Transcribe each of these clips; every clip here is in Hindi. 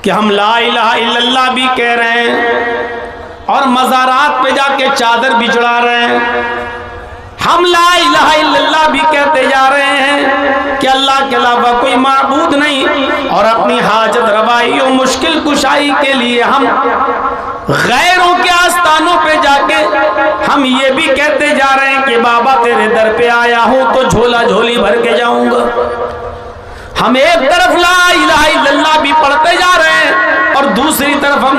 कि हम ला इलाहा इल्लल्लाह भी कह रहे हैं और मज़ारात पे जाके चादर भी चढ़ा रहे हैं। हम ला इलाहा इल्लल्लाह भी कहते जा रहे हैं कि अल्लाह के अलावा कोई माबूद नहीं, और अपनी हाजत रवाई और मुश्किल कुशाई के लिए हम गैरों के आस्थानों पे जाके हम ये भी कहते जा रहे हैं कि बाबा तेरे दर पे आया हूं तो झोला झोली भर के जाऊंगा। हम एक तरफ ला इलाहा इल्लल्लाह भी पढ़ते जा रहे हैं और दूसरी तरफ हम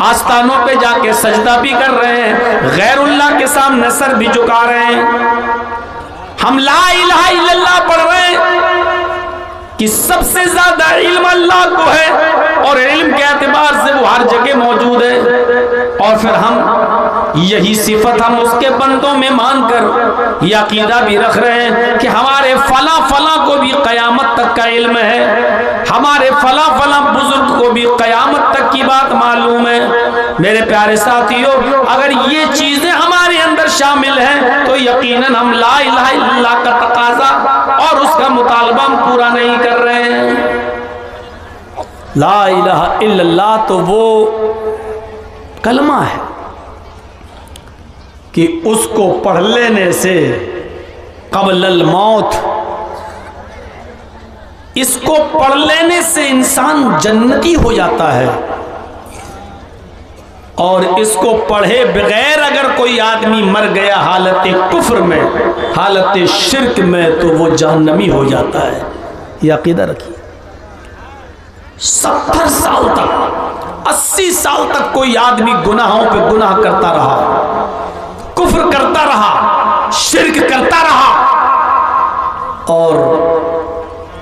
आस्थानों पे जाके सजदा भी कर रहे हैं, गैरुल्लाह के सामने सर भी झुका रहे हैं। हम ला इलाहा इल्लल्लाह पढ़ रहे हैं कि सबसे ज्यादा इल्म अल्लाह को है और इल्म के एतबार से वो हर जगह मौजूद है, और फिर हम यही सिफत हम उसके बंदों में मानकर यह अकीदा भी रख रहे हैं कि हमारे फला फला को भी कयामत तक का इल्म है, हमारे फला फला बुजुर्ग को भी कयामत तक की बात मालूम है। मेरे प्यारे साथियों, अगर ये चीजें हमारे अंदर शामिल हैं तो यकीनन हम ला इलाहा इल्लल्लाह का तकाजा और उसका मुतालबा हम पूरा नहीं कर रहे हैं। ला इलाहा इल्लल्लाह तो वो कलमा है कि उसको पढ़ लेने से क़ब्ल मौत, इसको पढ़ लेने से इंसान जन्नती हो जाता है, और इसको पढ़े बगैर अगर कोई आदमी मर गया हालत कुफ्र में, हालत शिर्क में, तो वो जहन्नमी हो जाता है। यह अकीदा रखिए। 70 साल तक 80 साल तक कोई आदमी गुनाहों पे गुनाह करता रहा, कुफ्र करता रहा, शिर्क करता रहा, और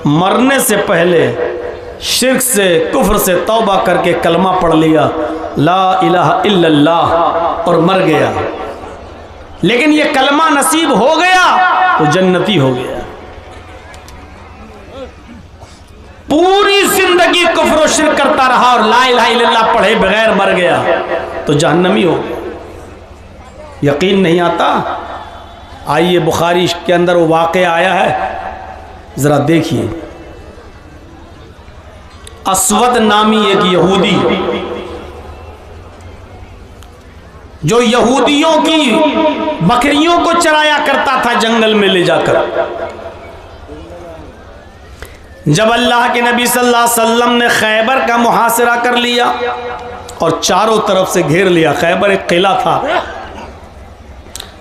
मरने से पहले शिर्क से कुफ्र से तौबा करके कलमा पढ़ लिया ला इलाहा इल्लल्लाह और मर गया, लेकिन ये कलमा नसीब हो गया तो जन्नती हो गया। पूरी जिंदगी कुफ्र और शिर्क करता रहा और ला इलाहा इल्लल्लाह पढ़े बगैर मर गया तो जहन्नमी हो गया। यकीन नहीं आता? आइए बुखारी के अंदर वो वाक़या आया है, जरा देखिए। अस्वद नामी एक यहूदी जो यहूदियों की बकरियों को चराया करता था जंगल में ले जाकर, जब अल्लाह के नबी सल्लल्लाहु अलैहि वसल्लम ने खैबर का मुहासरा कर लिया और चारों तरफ से घेर लिया। खैबर एक किला था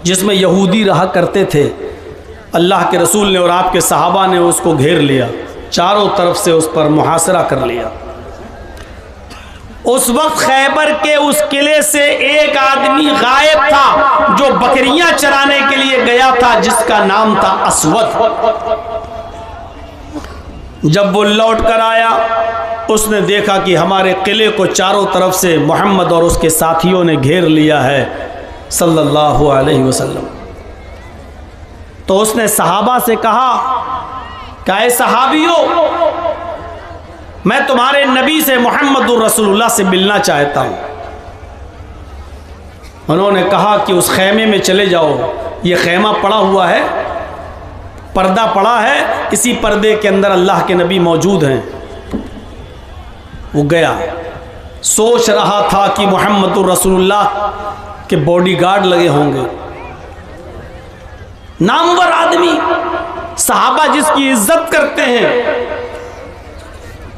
जिसमें यहूदी रहा करते थे। अल्लाह के रसूल ने और आपके सहाबा ने उसको घेर लिया, चारों तरफ से उस पर मुहासरा कर लिया। उस वक्त खैबर के उस किले से एक आदमी गायब था जो बकरियां चराने के लिए गया था, जिसका नाम था अस्वद। जब वो लौट कर आया, उसने देखा कि हमारे किले को चारों तरफ से मोहम्मद और उसके साथियों ने घेर लिया है सल्लल्लाहु अलैहि वसल्लम। तो उसने सहाबा से कहा कि ऐ सहाबियों, मैं तुम्हारे नबी से मोहम्मदुर रसूलुल्लाह से मिलना चाहता हूँ। उन्होंने कहा कि उस खेमे में चले जाओ, ये खेमा पड़ा हुआ है, पर्दा पड़ा है, इसी पर्दे के अंदर अल्लाह के नबी मौजूद हैं। वो गया, सोच रहा था कि मोहम्मदुर रसूलुल्लाह के बॉडीगार्ड लगे होंगे, नामवर आदमी, सहाबा जिसकी इज्जत करते हैं।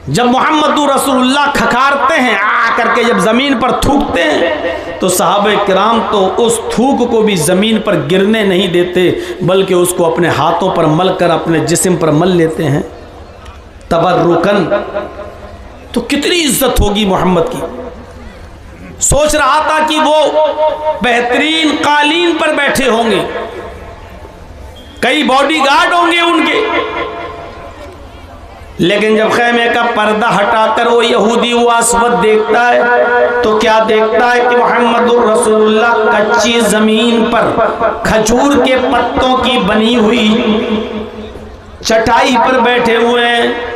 जब मोहम्मदुर रसूलुल्लाह खखारते हैं आ करके, जब ज़मीन पर थूकते हैं, तो सहाबे किराम तो उस थूक को भी ज़मीन पर गिरने नहीं देते, बल्कि उसको अपने हाथों पर मल कर अपने जिस्म पर मल लेते हैं तबर्रुकन। तो कितनी इज्जत होगी मोहम्मद की। सोच रहा था कि वो बेहतरीन कालीन पर बैठे होंगे, कई बॉडीगार्ड होंगे उनके, लेकिन जब खेमे का पर्दा हटाकर वो यहूदी वो अस्वद देखता है तो क्या देखता है कि मोहम्मदुर रसूलुल्लाह कच्ची जमीन पर खजूर के पत्तों की बनी हुई चटाई पर बैठे हुए हैं।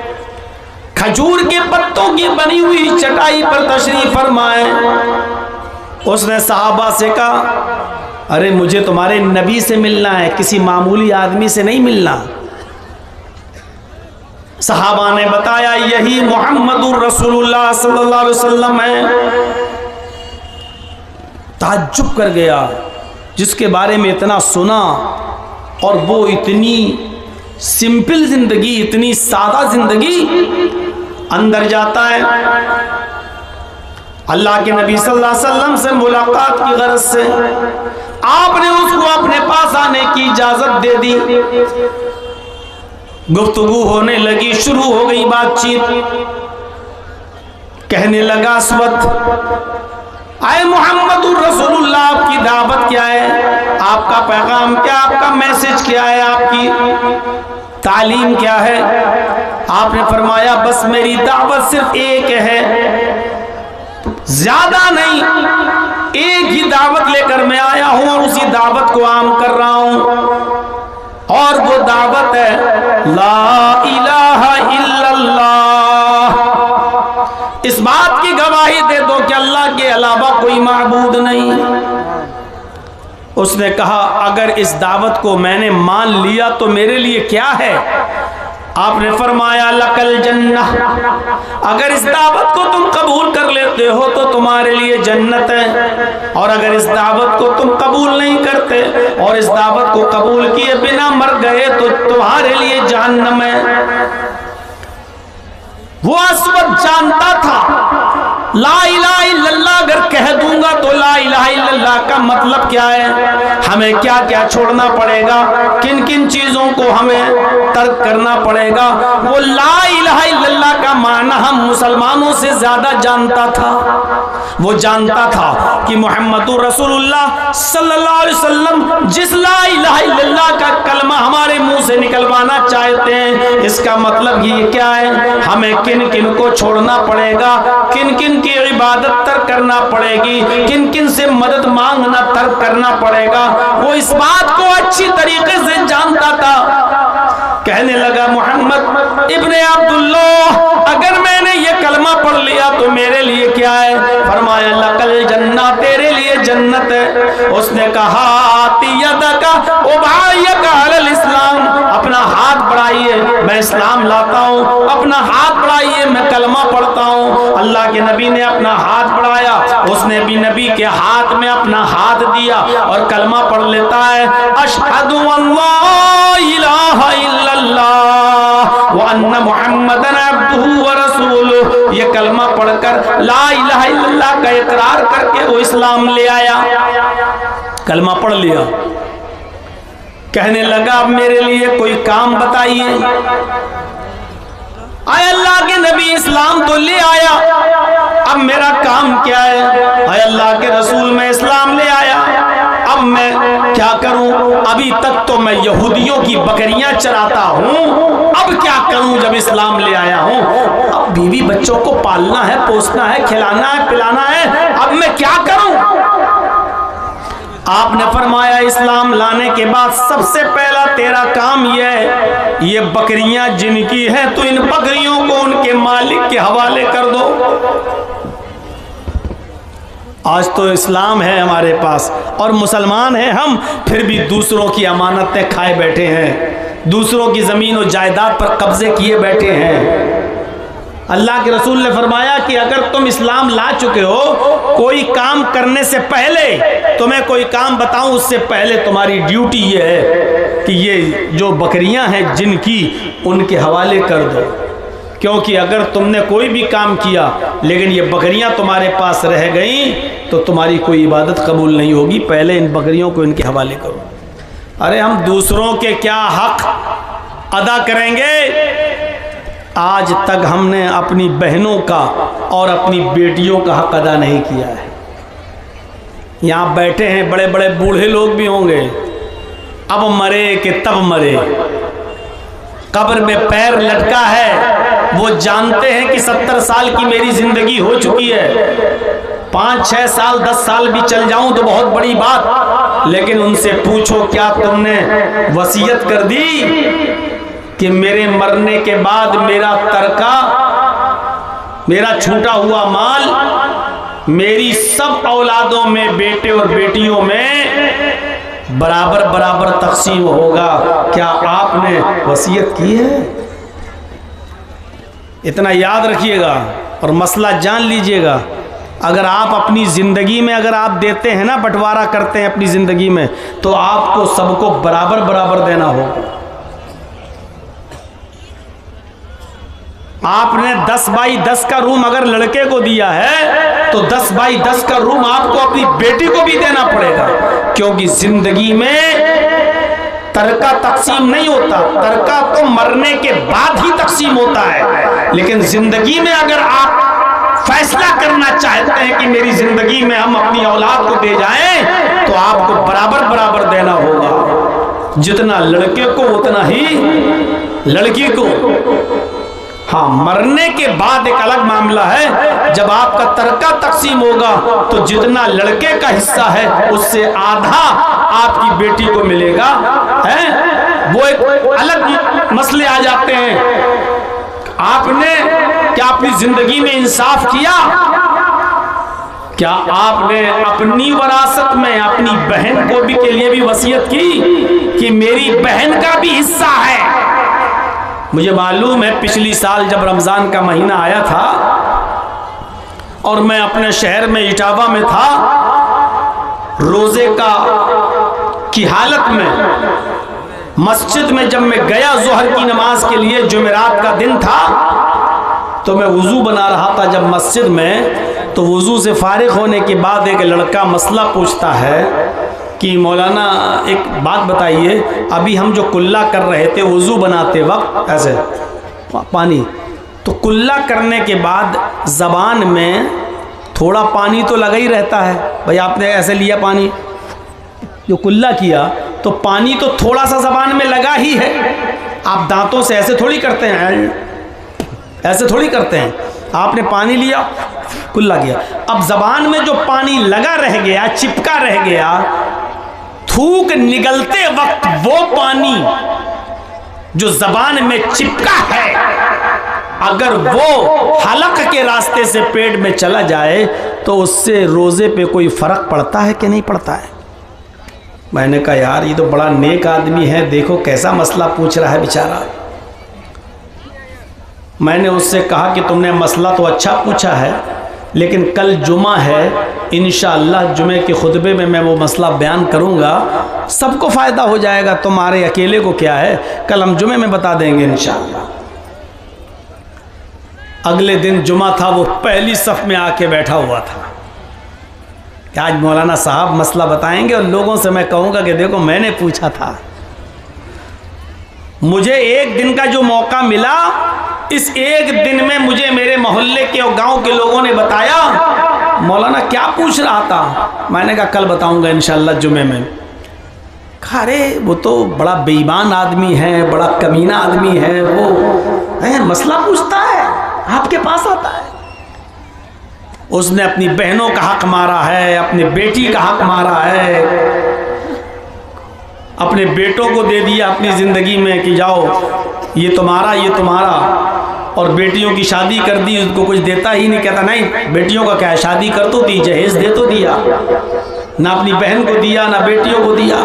खजूर के पत्तों की बनी हुई चटाई पर तशरीफ फरमाए। उसने सहाबा से कहा, अरे मुझे तुम्हारे नबी से मिलना है, किसी मामूली आदमी से नहीं मिलना। सहाबा ने बताया यही मुहम्मदुर रसूलुल्लाह सल्लल्लाहु अलैहि वसल्लम है। ताज्जुब कर गया, जिसके बारे में इतना सुना और वो इतनी सिंपल जिंदगी, इतनी सादा जिंदगी अंदर जाता है। अल्लाह के नबी सल्लल्लाहु अलैहि वसल्लम से मुलाकात की गरज से आपने उसको अपने पास आने की इजाजत दे दी। गुफ्तगू होने लगी, शुरू हो गई बातचीत। कहने लगा इस वक्त, आए मोहम्मदुर रसूलुल्लाह, आपकी दावत क्या है, आपका पैगाम क्या, आपका मैसेज क्या है, आपकी तालीम क्या है। आपने फरमाया बस मेरी दावत सिर्फ एक है, ज्यादा नहीं, एक ही दावत लेकर मैं आया हूं और उसी दावत को आम कर रहा हूं। और वो दावत है ला इलाहा इल्लल्लाह। इस बात की गवाही दे दो कि अल्लाह के अलावा कोई माबूद नहीं। उसने कहा अगर इस दावत को मैंने मान लिया तो मेरे लिए क्या है। आपने फरमाया लकल जन्नह, अगर इस दावत को तुम कबूल कर लेते हो तो तुम्हारे लिए जन्नत है, और अगर इस दावत को तुम कबूल नहीं करते और इस दावत को कबूल किए बिना मर गए तो तुम्हारे लिए जहन्नम है। वो अस्वद जानता था ला इलाहा इल्लल्लाह अगर कह दूंगा तो ला इलाहा इल्लल्लाह का मतलब क्या है, हमें क्या क्या छोड़ना पड़ेगा, किन किन चीजों को हमें तर्क करना पड़ेगा। वो ला इलाहा इल्लल्लाह का माना हम मुसलमानों से ज्यादा जानता था। वो जानता था कि मुहम्मदुर रसूलुल्लाह सल्लल्लाहु अलैहि वसल्लम जिस ला इलाहा इल्लल्लाह का कलमा हमारे मुंह से निकलवाना चाहते हैं, इसका मतलब ये क्या है, हमें किन किन को छोड़ना पड़ेगा, किन किन की इबादत तर्क करना पड़ेगी, किन किन से मदद मांगना तर्क करना पड़ेगा। वो इस बात को अच्छी तरीके से जानता था। कहने लगा मोहम्मद इब्ने अब्दुल्लाह, अगर मैंने ये कलमा पढ़ लिया तो मेरे लिए क्या है। फरमाया लकल जन्नह, तेरे लिए जन्नत है। उसने कहा यदका उबायका अलल इस्लाम, अपना हाथ बढ़ाइए मैं इस्लाम लाता हूँ, अपना हाथ बढ़ाइए मैं कलमा पढ़ता हूँ। अल्लाह के नबी ने अपना हाथ बढ़ाया, उसने भी नबी के हाथ में अपना हाथ दिया और कलमा पढ़ लेता है अशहदु अल्ला इलाहा इल्लल्लाह व अन्ना मुहम्मदन अब्दुहु व रसूलुहु। ये कलमा पढ़कर ला इलाहा इल्लल्लाह का इकरार करके वो इस्लाम ले आया, कलमा पढ़ लिया। कहने लगा अब मेरे लिए कोई काम बताइए। आए अल्लाह के नबी इस्लाम तो ले आया, अब मेरा काम क्या है। आए अल्लाह के रसूल मैं इस्लाम ले आया, अब मैं क्या करूं। अभी तक तो मैं यहूदियों की बकरियां चराता हूं, अब क्या करूं जब इस्लाम ले आया हूं। अब बीवी बच्चों को पालना है, पोसना है, खिलाना है, पिलाना है, अब मैं क्या करूं। आपने फरमाया इस्लाम लाने के बाद सबसे पहला तेरा काम यह है, ये बकरियां जिनकी हैं तो इन बकरियों को उनके मालिक के हवाले कर दो। आज तो इस्लाम है हमारे पास और मुसलमान हैं हम, फिर भी दूसरों की अमानतें खाए बैठे हैं, दूसरों की जमीन और जायदाद पर कब्जे किए बैठे हैं। अल्लाह के रसूल ने फरमाया कि अगर तुम इस्लाम ला चुके हो, कोई काम करने से पहले तुम्हें कोई काम बताऊं उससे पहले तुम्हारी ड्यूटी ये है कि ये जो बकरियां हैं जिनकी, उनके हवाले कर दो। क्योंकि अगर तुमने कोई भी काम किया लेकिन ये बकरियां तुम्हारे पास रह गई तो तुम्हारी कोई इबादत कबूल नहीं होगी, पहले इन बकरियों को इनके हवाले करो। अरे हम दूसरों के क्या हक अदा करेंगे। आज तक हमने अपनी बहनों का और अपनी बेटियों का हक अदा नहीं किया है। यहाँ बैठे हैं बड़े बड़े बूढ़े लोग भी होंगे, अब मरे कि तब मरे, कब्र में पैर लटका है। वो जानते हैं कि 70 साल की मेरी जिंदगी हो चुकी है, 5-6 साल 10 साल भी चल जाऊं तो बहुत बड़ी बात। लेकिन उनसे पूछो क्या तुमने वसीयत कर दी कि मेरे मरने के बाद मेरा तरका, मेरा छूटा हुआ माल मेरी सब औलादों में, बेटे और बेटियों में बराबर बराबर तकसीम होगा। क्या आपने वसीयत की है? इतना याद रखिएगा और मसला जान लीजिएगा। अगर आप अपनी ज़िंदगी में अगर आप देते हैं ना, बंटवारा करते हैं अपनी ज़िंदगी में, तो आपको सबको बराबर बराबर देना होगा। आपने 10 बाई 10 का रूम अगर लड़के को दिया है तो 10 बाई 10 का रूम आपको अपनी बेटी को भी देना पड़ेगा, क्योंकि जिंदगी में तरका तकसीम नहीं होता, तरका तो मरने के बाद ही तकसीम होता है। लेकिन जिंदगी में अगर आप फैसला करना चाहते हैं कि मेरी जिंदगी में हम अपनी औलाद को दे जाएं, तो आपको बराबर बराबर देना होगा, जितना लड़के को उतना ही लड़की को। हाँ, मरने के बाद एक अलग मामला है, जब आपका तरका तकसीम होगा तो जितना लड़के का हिस्सा है उससे आधा आपकी बेटी को मिलेगा, है वो एक अलग मसले आ जाते हैं। आपने क्या अपनी जिंदगी में इंसाफ किया? क्या आपने अपनी विरासत में अपनी बहन को भी के लिए भी वसीयत की कि मेरी बहन का भी हिस्सा है? मुझे मालूम है पिछली साल जब रमज़ान का महीना आया था और मैं अपने शहर में इटावा में था, रोज़े की हालत में मस्जिद में जब मैं गया ज़ोहर की नमाज के लिए, जुमेरात का दिन था, तो मैं वुज़ू बना रहा था जब मस्जिद में, तो वुज़ू से फारिग होने के बाद एक लड़का मसला पूछता है कि मौलाना एक बात बताइए, अभी हम जो कुल्ला कर रहे थे वुज़ू बनाते वक्त ऐसे पानी, तो कुल्ला करने के बाद ज़बान में थोड़ा पानी तो लगा ही रहता है। भाई आपने ऐसे लिया पानी, जो कुल्ला किया तो पानी तो थोड़ा सा ज़बान में लगा ही है। आप दांतों से ऐसे थोड़ी करते हैं, ऐसे थोड़ी करते हैं। आपने पानी लिया, कुल्ला किया, अब ज़बान में जो पानी लगा रह गया, चिपका रह गया, थूक निगलते वक्त वो पानी जो ज़बान में चिपका है, अगर वो हलक के रास्ते से पेट में चला जाए तो उससे रोज़े पे कोई फ़र्क पड़ता है कि नहीं पड़ता है? मैंने कहा यार ये तो बड़ा नेक आदमी है, देखो कैसा मसला पूछ रहा है बेचारा। मैंने उससे कहा कि तुमने मसला तो अच्छा पूछा है, लेकिन कल जुमा है, इंशाअल्लाह जुमे के खुतबे में मैं वो मसला बयान करूँगा, सबको फ़ायदा हो जाएगा, तुम्हारे अकेले को क्या है, कल हम जुमे में बता देंगे इंशाअल्लाह। अगले दिन जुमा था, वो पहली सफ़ में आके बैठा हुआ था कि आज मौलाना साहब मसला बताएंगे और लोगों से मैं कहूँगा कि देखो मैंने पूछा था। मुझे एक दिन का जो मौका मिला, इस एक दिन में मुझे मेरे मोहल्ले के और गांव के लोगों ने बताया मौलाना क्या पूछ रहा था। मैंने कहा कल बताऊंगा इंशाअल्लाह जुमे में। अरे वो तो बड़ा बेईमान आदमी है, बड़ा कमीना आदमी है, वो है मसला पूछता है, आपके पास आता है। उसने अपनी बहनों का हक मारा है, अपनी बेटी का हक मारा है, अपने बेटों को दे दिया अपनी ज़िंदगी में कि जाओ ये तुम्हारा, ये तुम्हारा, और बेटियों की शादी कर दी, उसको कुछ देता ही नहीं, कहता नहीं बेटियों का क्या है, शादी कर तो दी, जहेज दे तो दिया, ना अपनी बहन को दिया ना बेटियों को दिया।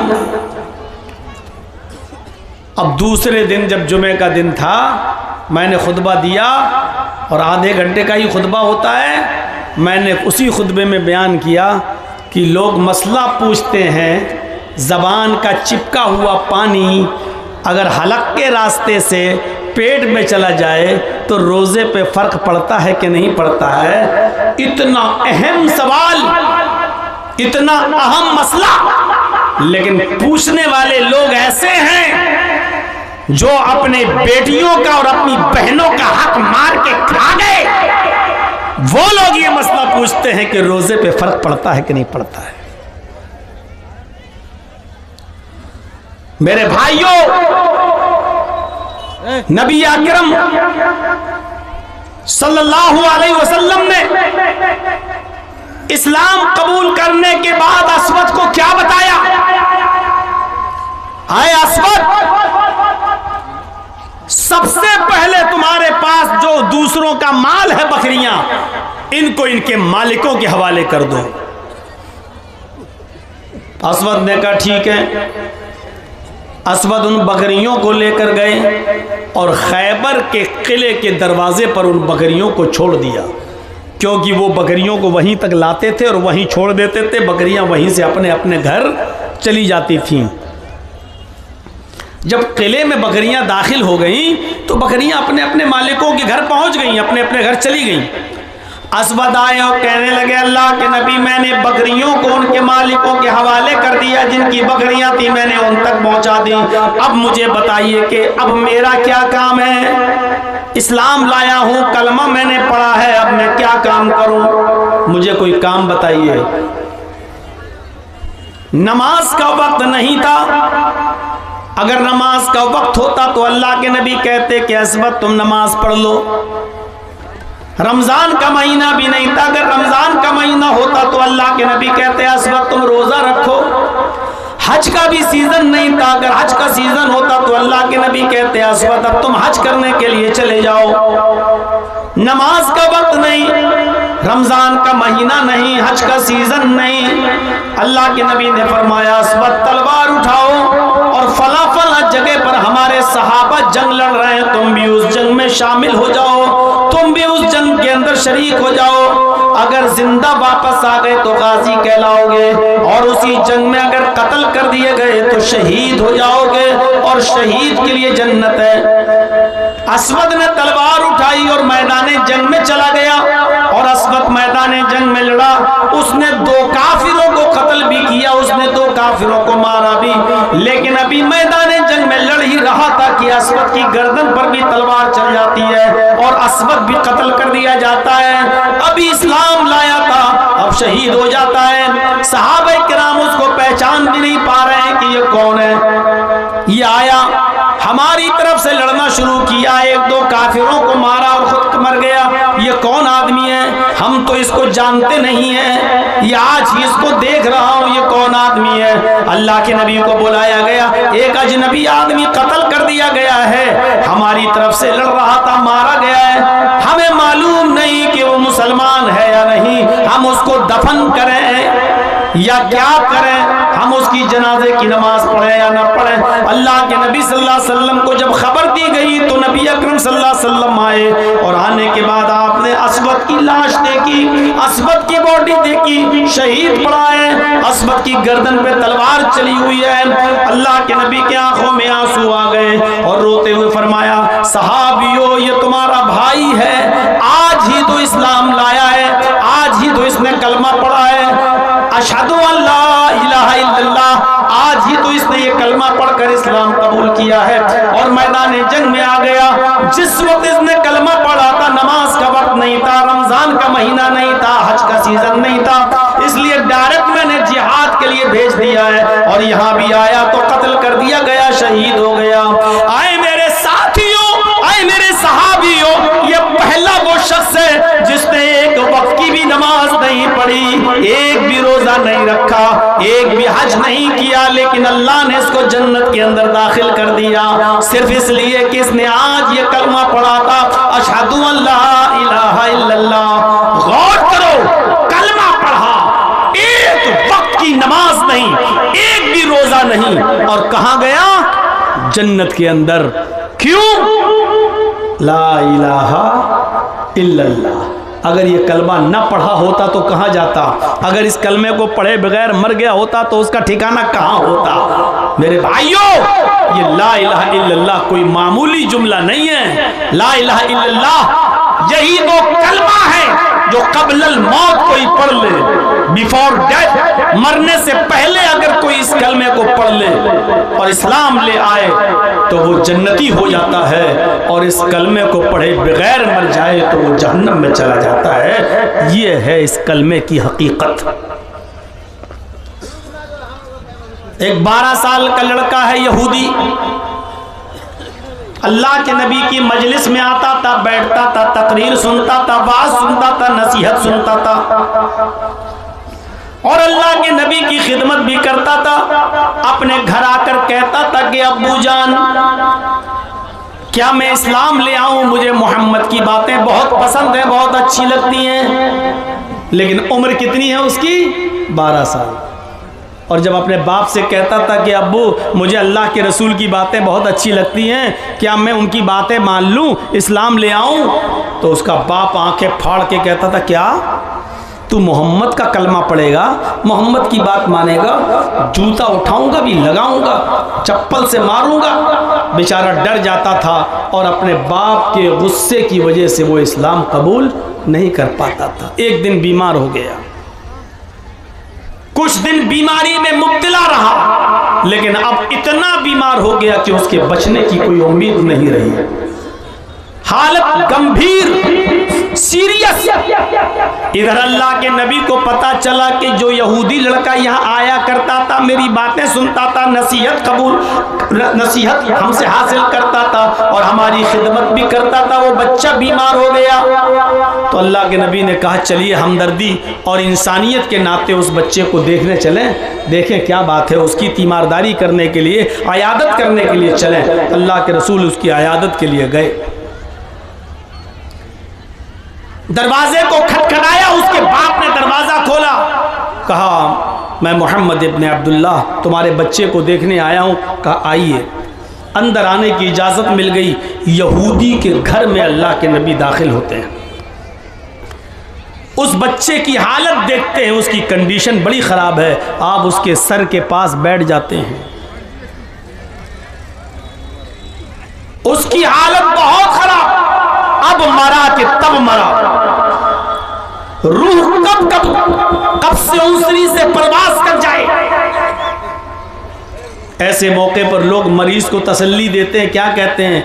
अब दूसरे दिन जब जुमे का दिन था, मैंने खुतबा दिया और आधे घंटे का ही खुतबा होता है। मैंने उसी खुतबे में बयान किया कि लोग मसला पूछते हैं, ज़बान का चिपका हुआ पानी अगर हलक के रास्ते से पेट में चला जाए तो रोज़े पे फ़र्क पड़ता है कि नहीं पड़ता है। इतना अहम सवाल, इतना अहम मसला, लेकिन पूछने वाले लोग ऐसे हैं जो अपने बेटियों का और अपनी बहनों का हक मार के खा गए। वो लोग ये मसला पूछते हैं कि रोज़े पे फ़र्क पड़ता है कि नहीं पड़ता है। मेरे भाइयों, नबी अकरम सल्लल्लाहु अलैहि वसल्लम ने इस्लाम कबूल करने के बाद अस्वद को क्या बताया? आए अस्वद, सबसे पहले तुम्हारे पास जो दूसरों का माल है, बकरियां, इनको इनके मालिकों के हवाले कर दो। अस्वद ने कहा ठीक है। असवद उन बकरियों को लेकर गए और खैबर के किले के दरवाजे पर उन बकरियों को छोड़ दिया, क्योंकि वो बकरियों को वहीं तक लाते थे और वहीं छोड़ देते थे। बकरियां वहीं से अपने अपने घर चली जाती थीं। जब किले में बकरियां दाखिल हो गईं तो बकरियां अपने अपने मालिकों के घर पहुंच गईं, अपने अपने घर चली गईं। असवद आए और कहने लगे, अल्लाह के नबी, मैंने बकरियों को उनके मालिकों के हवाले कर दिया, जिनकी बकरियां थी मैंने उन तक पहुंचा दी। अब मुझे बताइए कि अब मेरा क्या काम है? इस्लाम लाया हूं, कलमा मैंने पढ़ा है, अब मैं क्या काम करूं? मुझे कोई काम बताइए। नमाज का वक्त नहीं था। अगर नमाज का वक्त होता तो अल्लाह के नबी कहते कि असवद तुम नमाज पढ़ लो। रमजान का महीना भी नहीं था। अगर रमजान का महीना होता तो अल्लाह के नबी कहते असवद तुम रोजा रखो। हज का भी सीजन नहीं था। अगर हज का सीजन होता तो अल्लाह के नबी कहते असवद अब तुम हज करने के लिए चले जाओ। नमाज का वक्त नहीं, रमजान का महीना नहीं, हज का सीजन नहीं। अल्लाह के नबी ने फरमाया असवद तलवार उठाओ और फला फला जगह पर हमारे सहाबा जंग लड़ रहे हैं, तुम भी उस जंग में शामिल हो जाओ, तुम भी उस जंग के अंदर शरीक हो जाओ। अगर जिंदा वापस आ गए तो गाजी कहलाओगे, और उसी जंग में अगर कत्ल कर दिए गए तो शहीद हो जाओगे, और शहीद के लिए जन्नत है। असवद ने तलवार उठाई और मैदान जंग में चला गया, और असवद मैदान जंग में लड़ा। उसने 2 काफिरों को कत्ल भी किया, उसने 2 काफिरों को मारा भी। लेकिन अभी मैदान जंग में लड़ ही रहा था कि असवद की गर्दन पर भी तलवार चल जाती है और असवद भी कत्ल कर दिया जाता है। अभी इस्लाम लाया था, अब शहीद हो जाता है। सहाबा किराम उसको पहचान भी नहीं पा रहे हैं कि ये कौन है। ये आया, हमारी तरफ से लड़ना शुरू किया, 1-2 काफिरों को मारा और खुद मर गया। ये कौन आदमी है? हम तो इसको जानते नहीं है, ये आज ही इसको देख रहा हूं, ये कौन आदमी है? अल्लाह के नबी को बुलाया गया, एक अजनबी आदमी कत्ल कर दिया गया है, हमारी तरफ से लड़ रहा था, मारा गया है। हमें मालूम नहीं कि वो मुसलमान है या नहीं, हम उसको दफन करें या क्या करें, हम उसकी जनाजे की नमाज पढ़े या ना पढ़े। अल्लाह के नबी सल्लल्लाहु अलैहि वसल्लम को जब खबर दी गई तो नबी अकरम सल्लल्लाहु अलैहि वसल्लम आए, और आने के बाद आपने असवद की लाश देखी, असवद की बॉडी देखी, शहीद पड़ा है, असवद की गर्दन पे तलवार चली हुई है। अल्लाह के नबी की आंखों में आंसू आ गए और रोते हुए फरमाया, सहाबियों ये तुम्हारा भाई है, आज ही तो इस्लाम लाया है, आज ही तो इसने कलमा पढ़ा है, अशहदु अल्ला इलाहा इल्लल्लाह, आज ही तो इसने ये कलमा पढ़कर इस्लाम कबूल किया है। और मैदान जंग में आ गया। जिस वक्त इसने कलमा पढ़ा था नमाज का वक्त नहीं था, रमजान का महीना नहीं था, हज का सीजन नहीं था, इसलिए डायरेक्ट मैंने जिहाद के लिए भेज दिया है, और यहाँ भी आया तो कत्ल कर दिया गया, शहीद हो गया। आए मेरे साथियों, आए मेरे सहाबियों, ये पहला वो शख्स है जिसने एक वक्त की भी नमाज नहीं पढ़ी, एक भी रोजा नहीं रखा, एक भी हज नहीं किया, लेकिन अल्लाह ने इसको जन्नत के अंदर दाखिल कर दिया, सिर्फ इसलिए कि इसने आज ये कलमा पढ़ा था, अशहदु अल्ला इलाहा इल्लल्लाह। गौर करो, कलमा पढ़ा, एक वक्त की नमाज नहीं, एक भी रोजा नहीं, और कहां गया? जन्नत के अंदर। क्यों? ला इलाहा इल्लल्लाह। अगर ये कलमा न पढ़ा होता तो कहां जाता? अगर इस कलमे को पढ़े बगैर मर गया होता तो उसका ठिकाना कहां होता? मेरे भाइयों, ये ला इलाहा इल्लल्लाह कोई मामूली जुमला नहीं है। ला इलाहा इल्लल्लाह यही वो कलमा है जो कब्लल मौत कोई पढ़ ले, बिफोर डेथ, मरने से पहले अगर कोई इस कलमे को पढ़ ले और इस्लाम ले आए तो वो जन्नती हो जाता है, और इस कलमे को पढ़े बगैर मर जाए तो वो जहन्नम में चला जाता है। ये है इस कलमे की हकीकत। एक 12 साल का लड़का है यहूदी, अल्लाह के नबी की मजलिस में आता था, बैठता था, तकरीर सुनता था, वाज सुनता था, नसीहत सुनता था, और अल्लाह के नबी की खिदमत भी करता था। अपने घर आकर कहता था कि अब्बू जान, क्या मैं इस्लाम ले आऊं? मुझे मोहम्मद की बातें बहुत पसंद हैं, बहुत अच्छी लगती हैं। लेकिन उम्र कितनी है उसकी? 12 साल। और जब अपने बाप से कहता था कि अब्बू मुझे अल्लाह के रसूल की बातें बहुत अच्छी लगती हैं, क्या मैं उनकी बातें मान लूँ, इस्लाम ले आऊँ? तो उसका बाप आंखें फाड़ के कहता था, क्या तू मोहम्मद का कलमा पढ़ेगा, मोहम्मद की बात मानेगा? जूता उठाऊंगा भी, लगाऊंगा, चप्पल से मारूंगा। बेचारा डर जाता था और अपने बाप के गुस्से की वजह से वो इस्लाम कबूल नहीं कर पाता था। एक दिन बीमार हो गया, कुछ दिन बीमारी में मुब्तला रहा, लेकिन अब इतना बीमार हो गया कि उसके बचने की कोई उम्मीद नहीं रही। हालत गंभीर, सीरियस। इधर अल्लाह के नबी को पता चला कि जो यहूदी लड़का यहाँ आया करता था, मेरी बातें सुनता था, नसीहत हमसे हासिल करता था और हमारी खिदमत भी करता था, वो बच्चा बीमार हो गया। तो अल्लाह के नबी ने कहा चलिए हमदर्दी और इंसानियत के नाते उस बच्चे को देखने चलें, देखें क्या बात है। उसकी तीमारदारी करने के लिए, अयादत करने के लिए चलें। अल्लाह के रसूल उसकी अयादत के लिए गए। दरवाजे को खटखटाया, उसके बाप ने दरवाजा खोला, कहा मैं मोहम्मद इब्ने अब्दुल्ला तुम्हारे बच्चे को देखने आया हूँ। कहा आइए। अंदर आने की इजाज़त मिल गई। यहूदी के घर में अल्लाह के नबी दाखिल होते हैं। उस बच्चे की हालत देखते हैं, उसकी कंडीशन बड़ी ख़राब है। आप उसके सर के पास बैठ जाते हैं, उसकी हालत बहुत खराब। अब मरा कि तब मरा, रूह कब से उंसरी से परवास कर जाए। ऐसे मौके पर लोग मरीज को तसल्ली देते हैं, क्या कहते हैं?